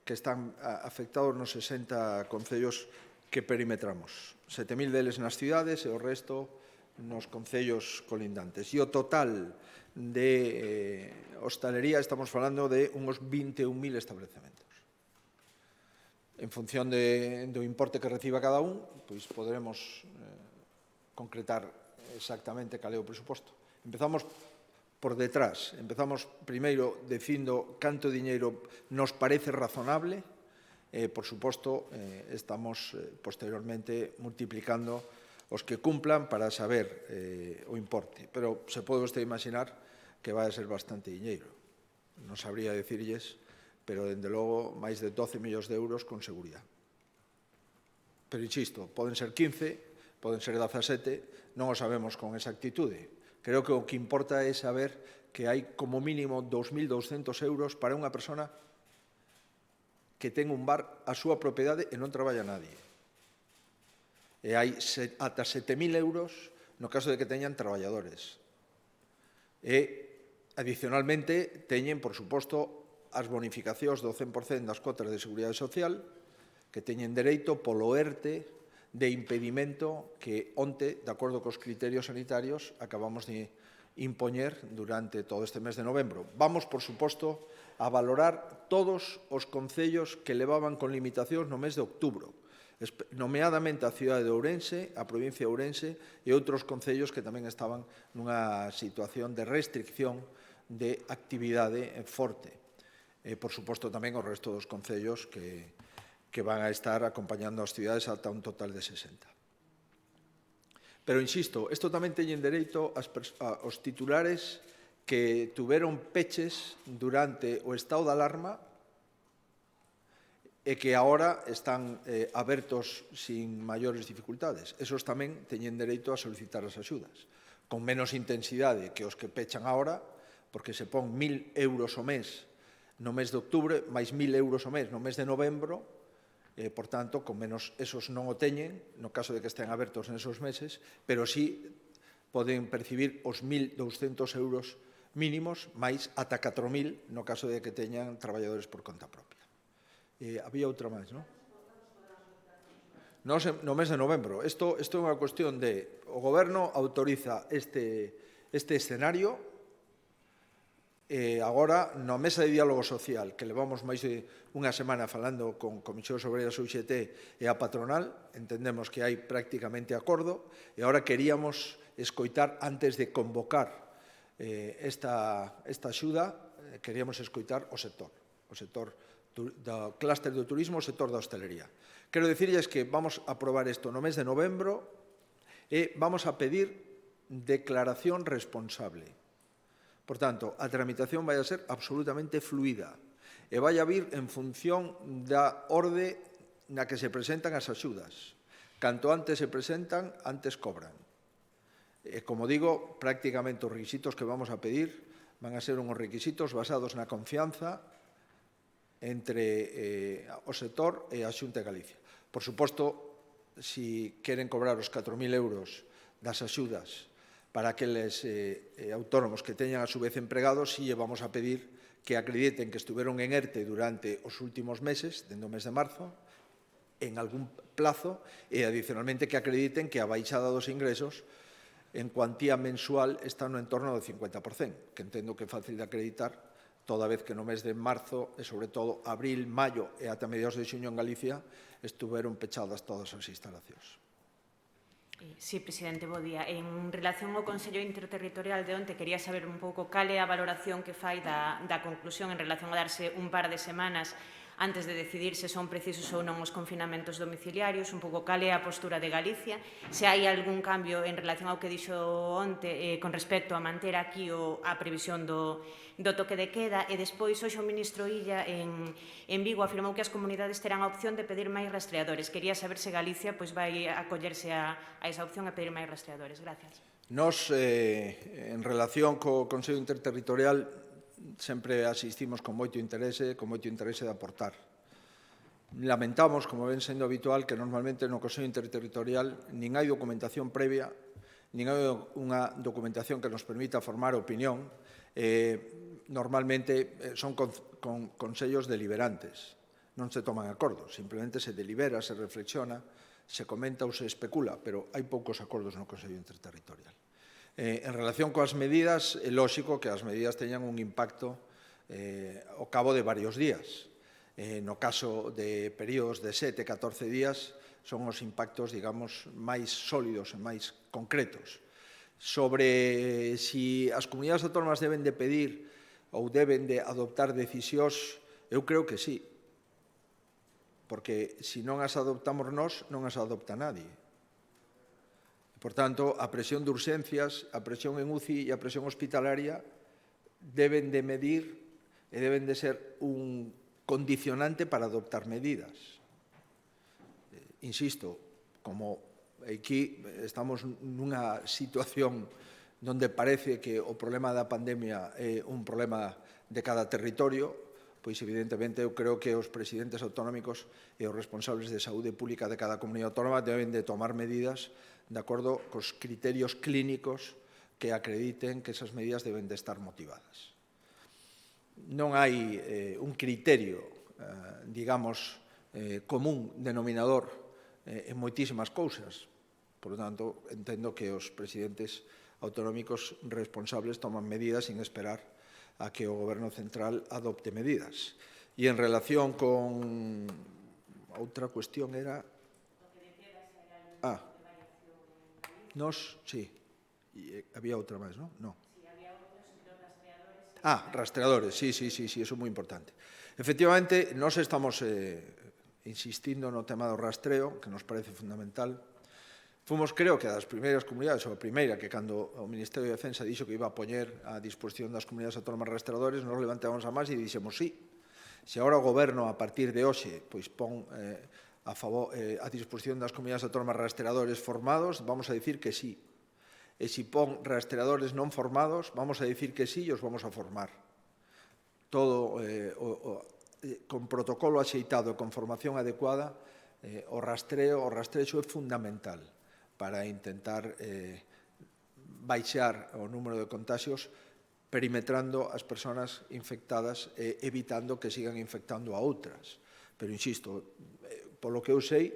que están afectados nos 60 concellos que perimetramos. 7.000 deles nas cidades e o resto nos concellos colindantes. E o total de hostalería estamos falando de uns 21.000 establecementos. En función do importe que reciba cada un, pois poderemos concretar exactamente cal é o presuposto. Empezamos por detrás. Empezamos primeiro dicindo canto diñeiro nos parece razonable. Por suposto, estamos posteriormente multiplicando os que cumplan para saber o importe. Pero se pode vostede imaginar que vai a ser bastante diñeiro. Non sabría dicirlles, pero, dende logo, máis de 12 millóns de euros con seguridade. Pero, insisto, poden ser 15, poden ser 17, non o sabemos con exactitude. Creo que o que importa é saber que hai como mínimo 2.200 euros para unha persona que ten un bar a súa propiedade e non traballa nadie. E hai ata 7.000 euros no caso de que teñan traballadores. E, adicionalmente, teñen, por suposto, as bonificacións do 100% das cotas de seguridade social que teñen dereito polo ERTE de impedimento que onte, de acordo cos criterios sanitarios, acabamos de impoñer durante todo este mes de novembro. Vamos, por suposto, a valorar todos os concellos que levaban con limitacións no mes de outubro, nomeadamente a cidade de Ourense, a provincia de Ourense e outros concellos que tamén estaban nunha situación de restricción de actividade forte. Por suposto, tamén o resto dos concellos que van a estar acompañando as cidades ata un total de 60. Pero, insisto, isto tamén teñen dereito aos titulares que tuveron peches durante o estado de alarma e que agora están abertos sin maiores dificultades. Esos tamén teñen dereito a solicitar as axudas, con menos intensidade que os que pechan agora, porque se pon 1.000 euros ao mes no mes de outubro, máis 1.000 euros ao mes no mes de novembro, por tanto, con menos esos non o teñen, no caso de que estén abertos nesos meses, pero sí poden percibir os 1.200 euros mínimos, máis ata 4.000 no caso de que teñan traballadores por conta propia. Había outra máis, non? No mes de novembro. Isto é unha cuestión de o Goberno autoriza este escenario. Agora, na mesa de diálogo social, que levamos máis de unha semana falando con Comisións Obreiras UGT e a patronal, entendemos que hai prácticamente acordo, e agora queríamos escoitar, antes de convocar esta axuda, queríamos escoitar o sector do clúster do turismo, o sector da hostelería. Quero dicirlles que vamos a aprobar isto no mes de novembro e vamos a pedir declaración responsable. Por tanto, a tramitación vai a ser absolutamente fluida e vai a vir en función da orde na que se presentan as axudas. Canto antes se presentan, antes cobran. Como digo, prácticamente os requisitos que vamos a pedir van a ser unhos requisitos basados na confianza entre o sector e a Xunta de Galicia. Por suposto, se queren cobrar os 4.000 euros das axudas para aqueles autónomos que teñan a su vez empregados, si lle vamos a pedir que acrediten que estuveron en ERTE durante os últimos meses, dende o mes de marzo, en algún plazo, e adicionalmente que acrediten que a baixada dos ingresos en cuantía mensual está no entorno do 50%, que entendo que é fácil de acreditar, toda vez que no mes de marzo, e sobre todo abril, maio e ata mediados de xuño en Galicia, estuveron pechadas todas as instalacións. Sí, presidente, bo día. En relación ao Consello Interterritorial de onte, quería saber un pouco cal é a valoración que fai da conclusión en relación a darse un par de semanas antes de decidir se son precisos ou non os confinamentos domiciliarios, un pouco cal é a postura de Galicia, se hai algún cambio en relación ao que dixo onte con respecto a manter aquí a previsión do toque de queda, e despois hoxe o ministro Illa en Vigo afirmou que as comunidades terán a opción de pedir máis rastreadores. Quería saber se Galicia vai acollerse a esa opción e pedir máis rastreadores. Gracias. Nos, en relación co Consello Interterritorial, sempre asistimos con moito interese de aportar. Lamentamos, como ven sendo habitual, que normalmente no Consello Interterritorial nin hai documentación previa, nin hai unha documentación que nos permita formar opinión. Normalmente son consellos deliberantes, non se toman acordos, simplemente se delibera, se reflexiona, se comenta ou se especula, pero hai poucos acordos no Consello Interterritorial. En relación coas medidas, é lóxico que as medidas teñan un impacto ao cabo de varios días. No caso de períodos de 7, 14 días, son os impactos, digamos, máis sólidos e máis concretos. Sobre si as comunidades autónomas deben de pedir ou deben de adoptar decisións, eu creo que sí, porque se non as adoptamos nós, non as adopta nadie. Por tanto, a presión de urxencias, a presión en UCI e a presión hospitalaria deben de medir e deben de ser un condicionante para adoptar medidas. Insisto, como aquí estamos nunha situación onde parece que o problema da pandemia é un problema de cada territorio, pois evidentemente eu creo que os presidentes autonómicos e os responsables de saúde pública de cada comunidade autónoma deben de tomar medidas de acordo cos criterios clínicos que acrediten que esas medidas deben de estar motivadas. Non hai un criterio, digamos, común denominador en moitísimas cousas. Por lo tanto, entendo que os presidentes autonómicos responsables toman medidas sin esperar a que o Goberno central adopte medidas. E en relación con... outra cuestión era... Nos, sí. E había outra máis, non? Non. Rastreadores, sí, eso é moi importante. Efectivamente, nós estamos insistindo no tema do rastreo, que nos parece fundamental. Fomos, creo que, das primeiras comunidades, ou a primeira, que cando o Ministerio de Defensa dixo que iba a poñer a disposición das comunidades autónomas rastreadores, nos levantamos a máis e dixemos sí. Se agora o Goberno, a partir de hoxe, pois pon a disposición das comunidades autónomas rastreadores formados, vamos a dicir que sí. E se pon rastreadores non formados, vamos a dicir que sí e os vamos a formar. Todo con protocolo axeitado, con formación adecuada, o rastrexo é fundamental para intentar baixar o número de contaxios perimetrando as persoas infectadas e evitando que sigan infectando a outras. Pero, insisto, polo que eu sei,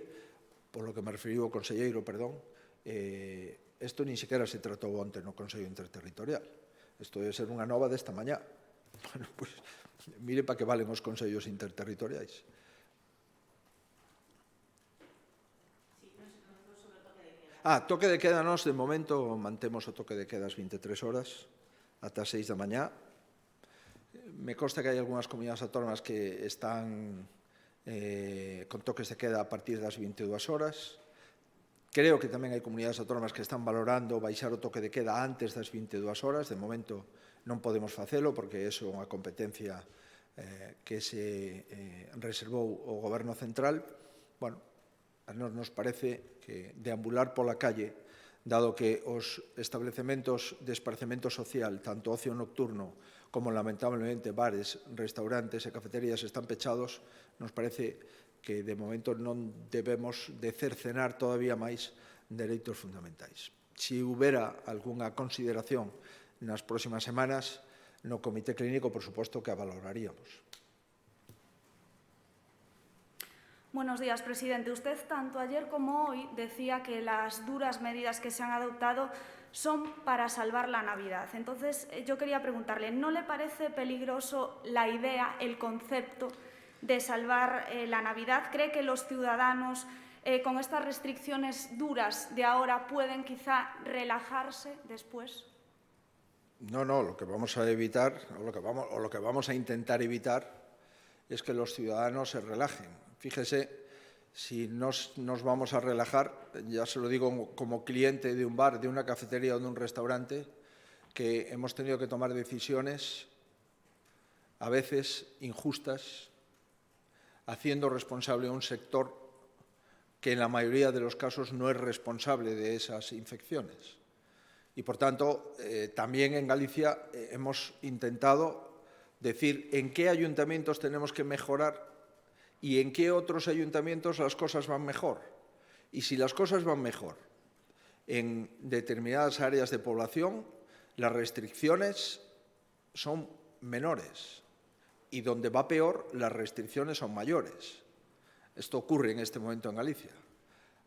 polo que me referiu o conselleiro, perdón, isto nin sequera se tratou onte no Consello Interterritorial. Isto debe ser unha nova desta mañá. Bueno, pois, mire para que valen os consellos interterritoriais. Toque de queda, nós, de momento, mantemos o toque de queda as 23 horas, ata as 6 da mañá. Me consta que hai algunhas comunidades autónomas que están con toques de queda a partir das 22 horas. Creo que tamén hai comunidades autónomas que están valorando baixar o toque de queda antes das 22 horas. De momento non podemos facelo porque é unha competencia que se reservou o Goberno central. Bueno, a nos parece que deambular pola calle, dado que os establecementos de esparcemento social, tanto ocio nocturno como, lamentablemente, bares, restaurantes e cafeterías están pechados, nos parece que, de momento, non debemos de cercenar todavía máis dereitos fundamentais. Si houbera algunha consideración nas próximas semanas, no Comité Clínico, por suposto, que a valoraríamos. Buenos días, presidente. Usted, tanto ayer como hoy, decía que las duras medidas que se han adoptado son para salvar la Navidad. Entonces, yo quería preguntarle, ¿no le parece peligroso la idea, el concepto de salvar la Navidad? ¿Cree que los ciudadanos, con estas restricciones duras de ahora, pueden quizá relajarse después? No, lo que vamos a evitar, o lo que vamos a intentar evitar, es que los ciudadanos se relajen. Fíjese, si nos vamos a relajar, ya se lo digo como cliente de un bar, de una cafetería o de un restaurante, que hemos tenido que tomar decisiones a veces injustas, haciendo responsable a un sector que en la mayoría de los casos no es responsable de esas infecciones. Y, por tanto, también en Galicia hemos intentado decir en qué ayuntamientos tenemos que mejorar y en qué otros ayuntamientos las cosas van mejor. Y si las cosas van mejor en determinadas áreas de población, las restricciones son menores. Y donde va peor, las restricciones son mayores. Esto ocurre en este momento en Galicia.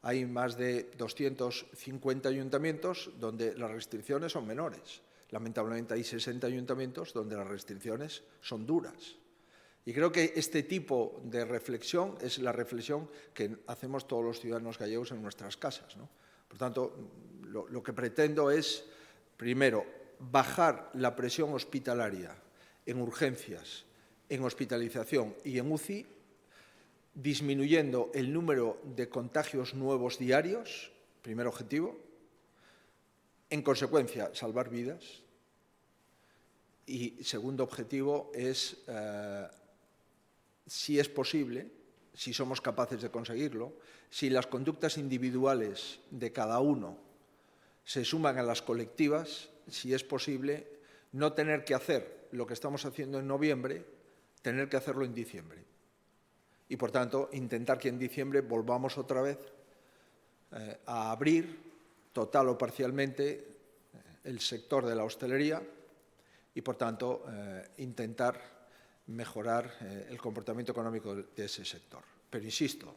Hay más de 250 ayuntamientos donde las restricciones son menores. Lamentablemente hay 60 ayuntamientos donde las restricciones son duras. Y creo que este tipo de reflexión es la reflexión que hacemos todos los ciudadanos gallegos en nuestras casas, ¿no? Por tanto, lo que pretendo es, primero, bajar la presión hospitalaria en urgencias, en hospitalización y en UCI, disminuyendo el número de contagios nuevos diarios, primer objetivo. En consecuencia, salvar vidas. Y segundo objetivo es, si es posible, si somos capaces de conseguirlo, si las conductas individuales de cada uno se suman a las colectivas, si es posible, no tener que hacer lo que estamos haciendo en noviembre, tener que hacerlo en diciembre. Y, por tanto, intentar que en diciembre volvamos otra vez a abrir, total o parcialmente, el sector de la hostelería y, por tanto, intentar mejorar el comportamiento económico de ese sector. Pero, insisto,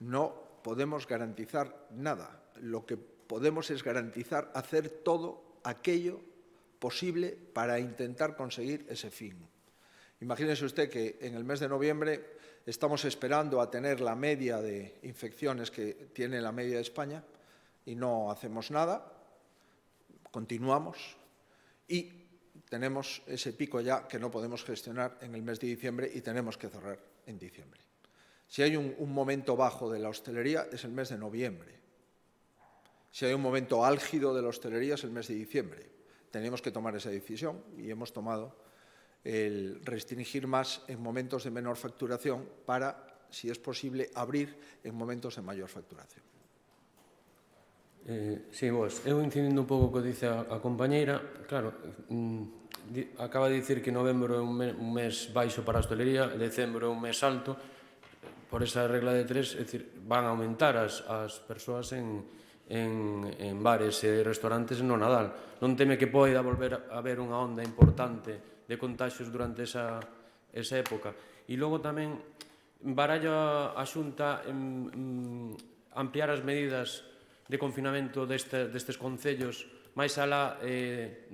no podemos garantizar nada. Lo que podemos es garantizar hacer todo aquello posible para intentar conseguir ese fin. Imagínese usted que en el mes de noviembre estamos esperando a tener la media de infecciones que tiene la media de España y no hacemos nada, continuamos y tenemos ese pico ya que no podemos gestionar en el mes de diciembre y tenemos que cerrar en diciembre. Si hay un momento bajo de la hostelería es el mes de noviembre. Si hay un momento álgido de la hostelería es el mes de diciembre. Tenemos que tomar esa decisión y hemos tomado el restringir más en momentos de menor facturación para, si es posible, abrir en momentos de mayor facturación. Sí, vos, eu incidindo un pouco o que dice a compañeira, claro, acaba de dicir que novembro é un mes baixo para a hostelería, decembro é un mes alto, por esa regla de tres, é dicir, van a aumentar as persoas en bares e restaurantes no Nadal. Non teme que poida volver a haber unha onda importante de contagios durante esa época. E logo tamén baralla a Xunta ampliar as medidas de confinamento destes concellos máis alá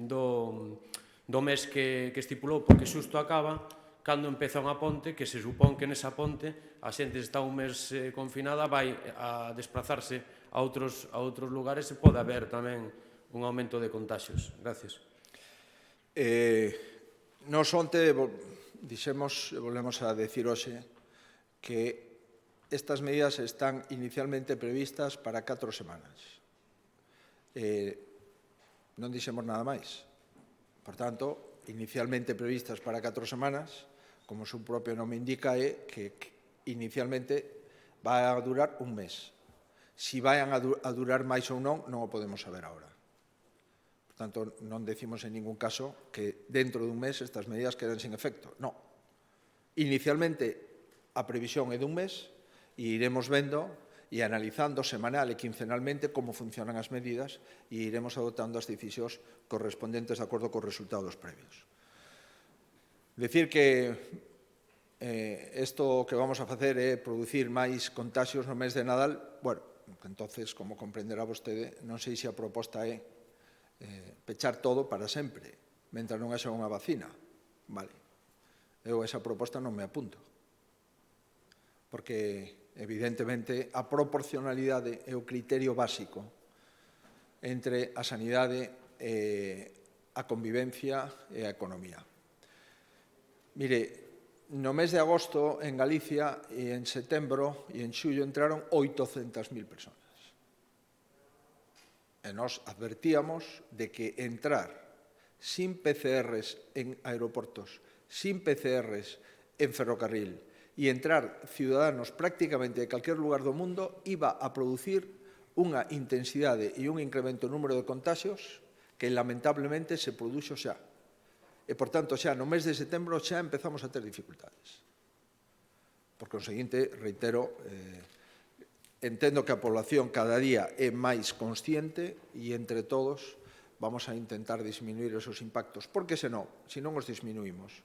do mes que estipulou, porque xusto acaba cando empeza unha ponte, que se supón que nesa ponte a xente está un mes confinada, vai a desplazarse a outros lugares e pode haber tamén un aumento de contagios. Gracias. Nos onte dixemos, e volvemos a decir hoxe, que estas medidas están inicialmente previstas para 4 semanas. Non dixemos nada máis. Por tanto, inicialmente previstas para 4 semanas, como o seu propio nome indica, é que inicialmente vai a durar un mes. Si vayan a durar máis ou non, non o podemos saber agora. Por tanto, non decimos en ningún caso que dentro dun mes estas medidas queden sin efecto. Non. Inicialmente, a previsión é dun mes e iremos vendo e analizando semanal e quincenalmente como funcionan as medidas e iremos adoptando as decisións correspondentes de acordo cos resultados previos. Decir que isto que vamos a facer é producir máis contaxios no mes de Nadal, bueno, entonces, como comprenderá vostede, non sei se a proposta é pechar todo para sempre, mentre non haxa unha vacina. Vale. Eu esa proposta non me apunto. Porque, evidentemente, a proporcionalidade é o criterio básico entre a sanidade, a convivencia e a economía. Mire, no mes de agosto, en Galicia, e en setembro e en xullo entraron 800.000 personas. E nós advertíamos de que entrar sin PCRs en aeroportos, sin PCRs en ferrocarril e entrar ciudadanos prácticamente de calquer lugar do mundo iba a producir unha intensidade e un incremento no número de contagios que lamentablemente se produxo xa. E, por tanto, xa no mes de setembro xa empezamos a ter dificultades. Por conseguinte, reitero, entendo que a población cada día é máis consciente e, entre todos, vamos a intentar disminuir esos impactos, porque se non os disminuímos,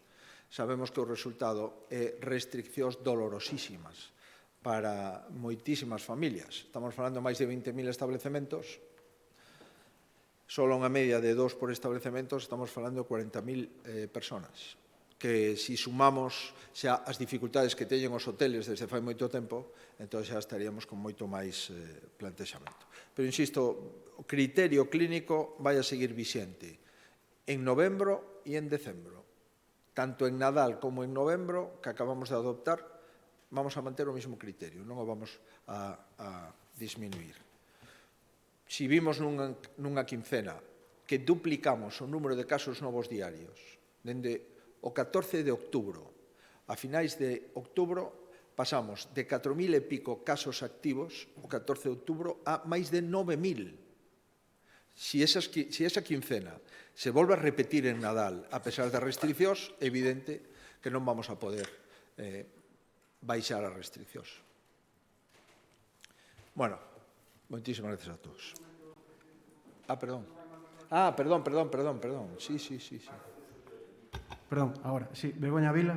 sabemos que o resultado é restriccións dolorosísimas para moitísimas familias. Estamos falando de máis de 20.000 establecementos, solo unha media de 2 por establecemento, estamos falando de 40.000 personas, que se sumamos xa as dificultades que teñen os hoteles desde fai moito tempo, entón xa estaríamos con moito máis plantexamento. Pero, insisto, o criterio clínico vai a seguir vixente en novembro e en decembro. Tanto en Nadal como en novembro, que acabamos de adoptar, vamos a manter o mesmo criterio, non o vamos a disminuir. Si vimos nunha quincena que duplicamos o número de casos novos diarios dende o 14 de outubro a finais de outubro, pasamos de 4.000 e pico casos activos o 14 de outubro a máis de 9.000. Si esa quincena se volve a repetir en Nadal a pesar das restriccións, é evidente que non vamos a poder baixar as restriccións. Bueno, moitísimas gracias a todos. Perdón. Perdón. Sí. Perdón, ahora, sí. Begoña Vila.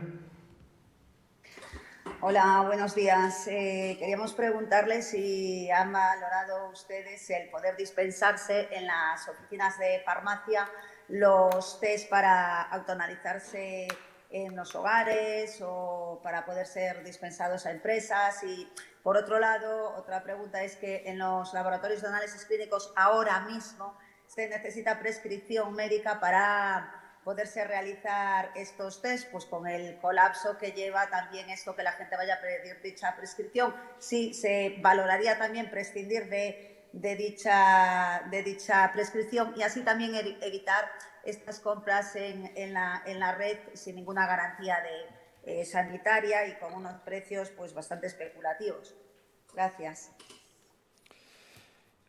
Hola, buenos días. Queríamos preguntarle si han valorado ustedes el poder dispensarse en las oficinas de farmacia los test para autoanalizarse en los hogares o para poder ser dispensados a empresas. Y, por otro lado, otra pregunta es que en los laboratorios de análisis clínicos ahora mismo se necesita prescripción médica para poderse realizar estos test, pues con el colapso que lleva también esto que la gente vaya a pedir dicha prescripción. Sí, se valoraría también prescindir de dicha prescripción y así también evitar estas compras en la red sin ninguna garantía sanitaria y con unos precios pues bastante especulativos. Gracias.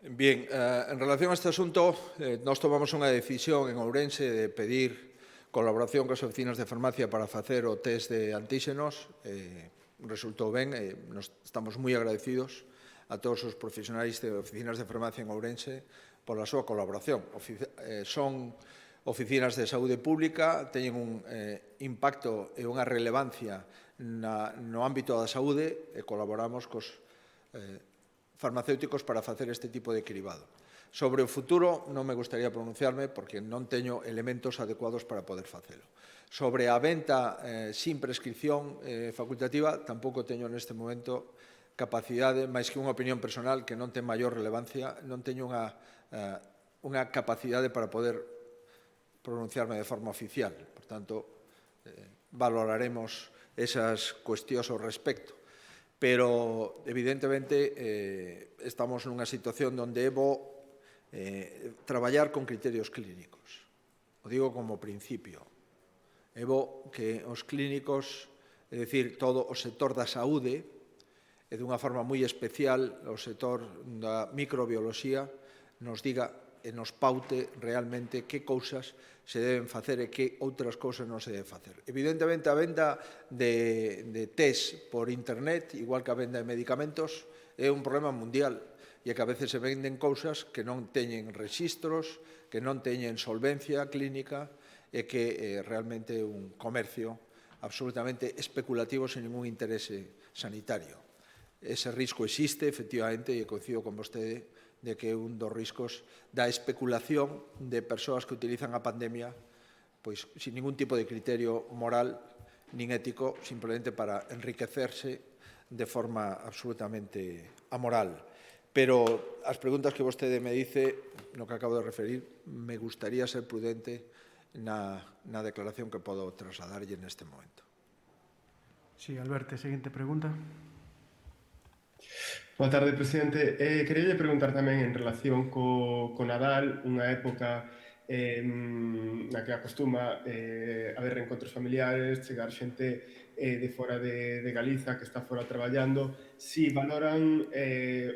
Bien, en relación a este asunto, nós tomamos unha decisión en Ourense de pedir colaboración coas oficinas de farmacia para facer o test de antíxenos. Resultou ben, nos estamos moi agradecidos a todos os profesionais de oficinas de farmacia en Ourense pola súa colaboración. Son oficinas de saúde pública, teñen un impacto e unha relevancia no ámbito da saúde e colaboramos cos farmacéuticos para facer este tipo de cribado. Sobre o futuro non me gustaría pronunciarme porque non teño elementos adecuados para poder facelo. Sobre a venta sin prescripción facultativa tampouco teño neste momento capacidade, máis que unha opinión personal que non ten maior relevancia, non teño unha capacidade para poder pronunciarme de forma oficial. Por tanto, valoraremos esas cuestións ao respecto. Pero, evidentemente, estamos nunha situación onde é bo traballar con criterios clínicos. O digo como principio. É bo que os clínicos, é dicir, todo o sector da saúde, e dunha forma moi especial o sector da microbioloxía, nos diga e nos paute realmente que cousas se deben facer e que outras cousas non se deben facer. Evidentemente, a venda de test por internet, igual que a venda de medicamentos, é un problema mundial e que a veces se venden cousas que non teñen rexistros, que non teñen solvencia clínica e que realmente é un comercio absolutamente especulativo sen ningún interese sanitario. Ese risco existe, efectivamente, e coincido con vostede de que é un dos riscos da especulación de persoas que utilizan a pandemia pois sin ningún tipo de criterio moral nin ético, simplemente para enriquecerse de forma absolutamente amoral. Pero as preguntas que vostede me dice, no que acabo de referir, me gustaría ser prudente na declaración que podo trasladarlle neste momento. Sí, Alberto, seguinte pregunta. Boa tarde, presidente. Quería preguntar tamén en relación co Nadal, unha época na que acostuma haber reencontros familiares, chegar xente de fora de Galiza que está fora traballando, si valoran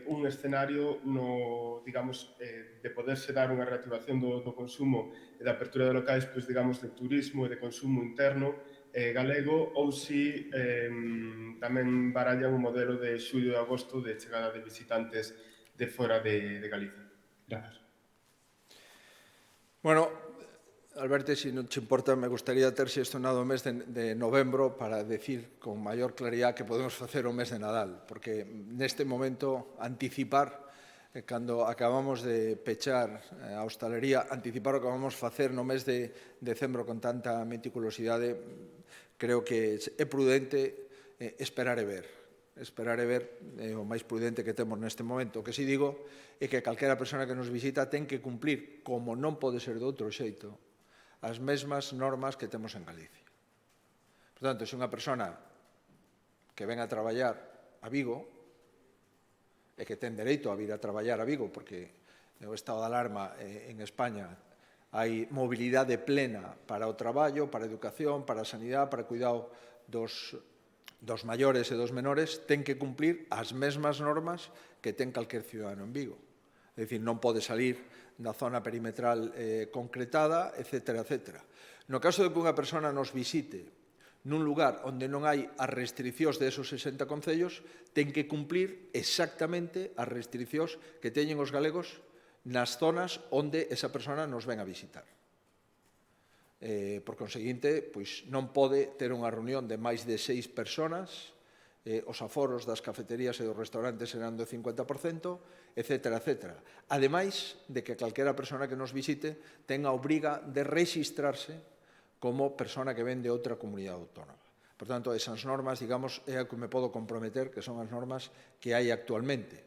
un escenario no, digamos, de poderse dar unha reactivación do consumo e da apertura de locais, pois, digamos, de turismo e de consumo interno galego, ou si tamén barallan un modelo de xullo e agosto de chegada de visitantes de fora de Galiza. Gracias. Bueno, Alberto, se non te importa, me gustaría ter xestionado o mes de novembro para decir con maior claridad que podemos facer o mes de Nadal, porque neste momento anticipar, cando acabamos de pechar a hostalería, anticipar o que vamos facer no mes de decembro con tanta meticulosidade, creo que é prudente esperar e ver. Esperar e ver é o máis prudente que temos neste momento. O que si digo é que calquera persona que nos visita ten que cumplir, como non pode ser de outro xeito, as mesmas normas que temos en Galicia. Por tanto, se unha persona que ven a traballar a Vigo e que ten dereito a vir a traballar a Vigo, porque o estado de alarma en España hai mobilidade plena para o traballo, para a educación, para a sanidade, para o cuidado dos maiores e dos menores, ten que cumplir as mesmas normas que ten calquer cidadano en Vigo. É dicir, non pode salir da zona perimetral concretada, etc. etc. No caso de que unha persona nos visite nun lugar onde non hai as restriccións de esos 60 concellos, ten que cumplir exactamente as restriccións que teñen os galegos nas zonas onde esa persona nos ven a visitar. Por conseguinte, pois non pode ter unha reunión de máis de 6 personas, os aforos das cafeterías e dos restaurantes serán do 50%, etc. etc. Ademais de que calquera persona que nos visite ten a obriga de rexistrarse como persona que ven de outra comunidade autónoma. Por tanto, esas normas, digamos, é a que me podo comprometer, que son as normas que hai actualmente.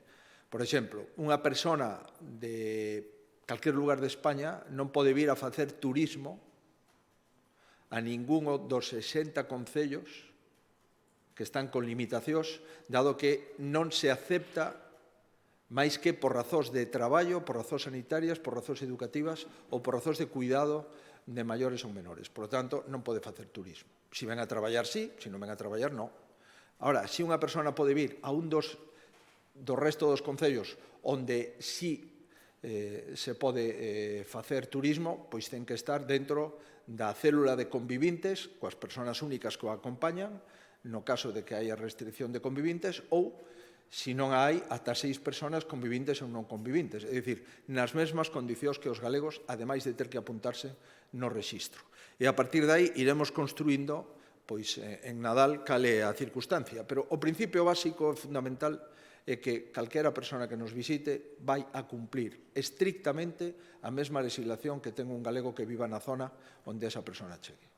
Por exemplo, unha persona de calquer lugar de España non pode vir a facer turismo a ningún dos 60 concellos que están con limitacións, dado que non se acepta máis que por razóns de traballo, por razóns sanitarias, por razóns educativas ou por razóns de cuidado de maiores ou menores. Por lo tanto, non pode facer turismo. Se ven a traballar, sí, se non ven a traballar, non. Ahora, se unha persona pode vir a un do resto dos concellos onde sí se pode facer turismo, pois ten que estar dentro da célula de convivintes coas persoas únicas que o acompañan, no caso de que haya restricción de convivintes, ou, se non hai, ata 6 persoas convivintes ou non convivintes. É dicir, nas mesmas condicións que os galegos, ademais de ter que apuntarse no rexistro. E a partir de aí iremos construindo, pois, en Nadal, cal é a circunstancia. Pero o principio básico e fundamental é que calquera persona que nos visite vai a cumplir estrictamente a mesma legislación que ten un galego que viva na zona onde esa persona chegue.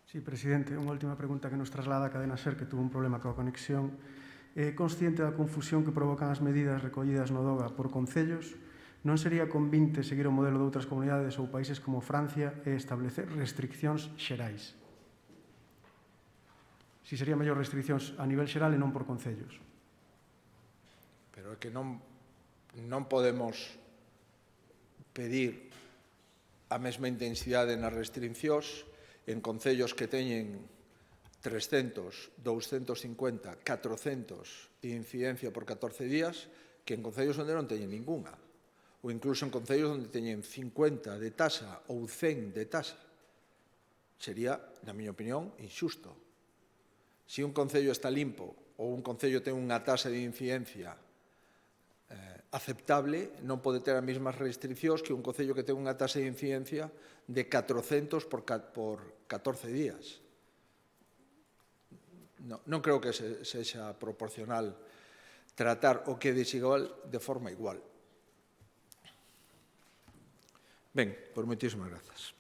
Sí, presidente, unha última pregunta que nos traslada a Cadena SER, que tuvo un problema coa conexión. É consciente da confusión que provocan as medidas recollidas no DOGA por concellos? Non sería convinte seguir o modelo de outras comunidades ou países como Francia e establecer restriccións xerais? Si sería mellor restriccións a nivel xeral e non por concellos? Pero é que non podemos pedir a mesma intensidade nas restriccións en concellos que teñen 300, 250, 400 de incidencia por 14 días que en concellos onde non teñen ninguna, ou incluso en concellos onde teñen 50 de tasa ou 100 de tasa. Sería, na miña opinión, injusto. Se un concello está limpo ou un concello ten unha taxa de incidencia aceptable, non pode ter as mesmas restriccións que un concello que ten unha taxa de incidencia de 400 por 14 días. Non creo que sexa proporcional tratar o que é desigual de forma igual. Ben, pois moitísimas grazas.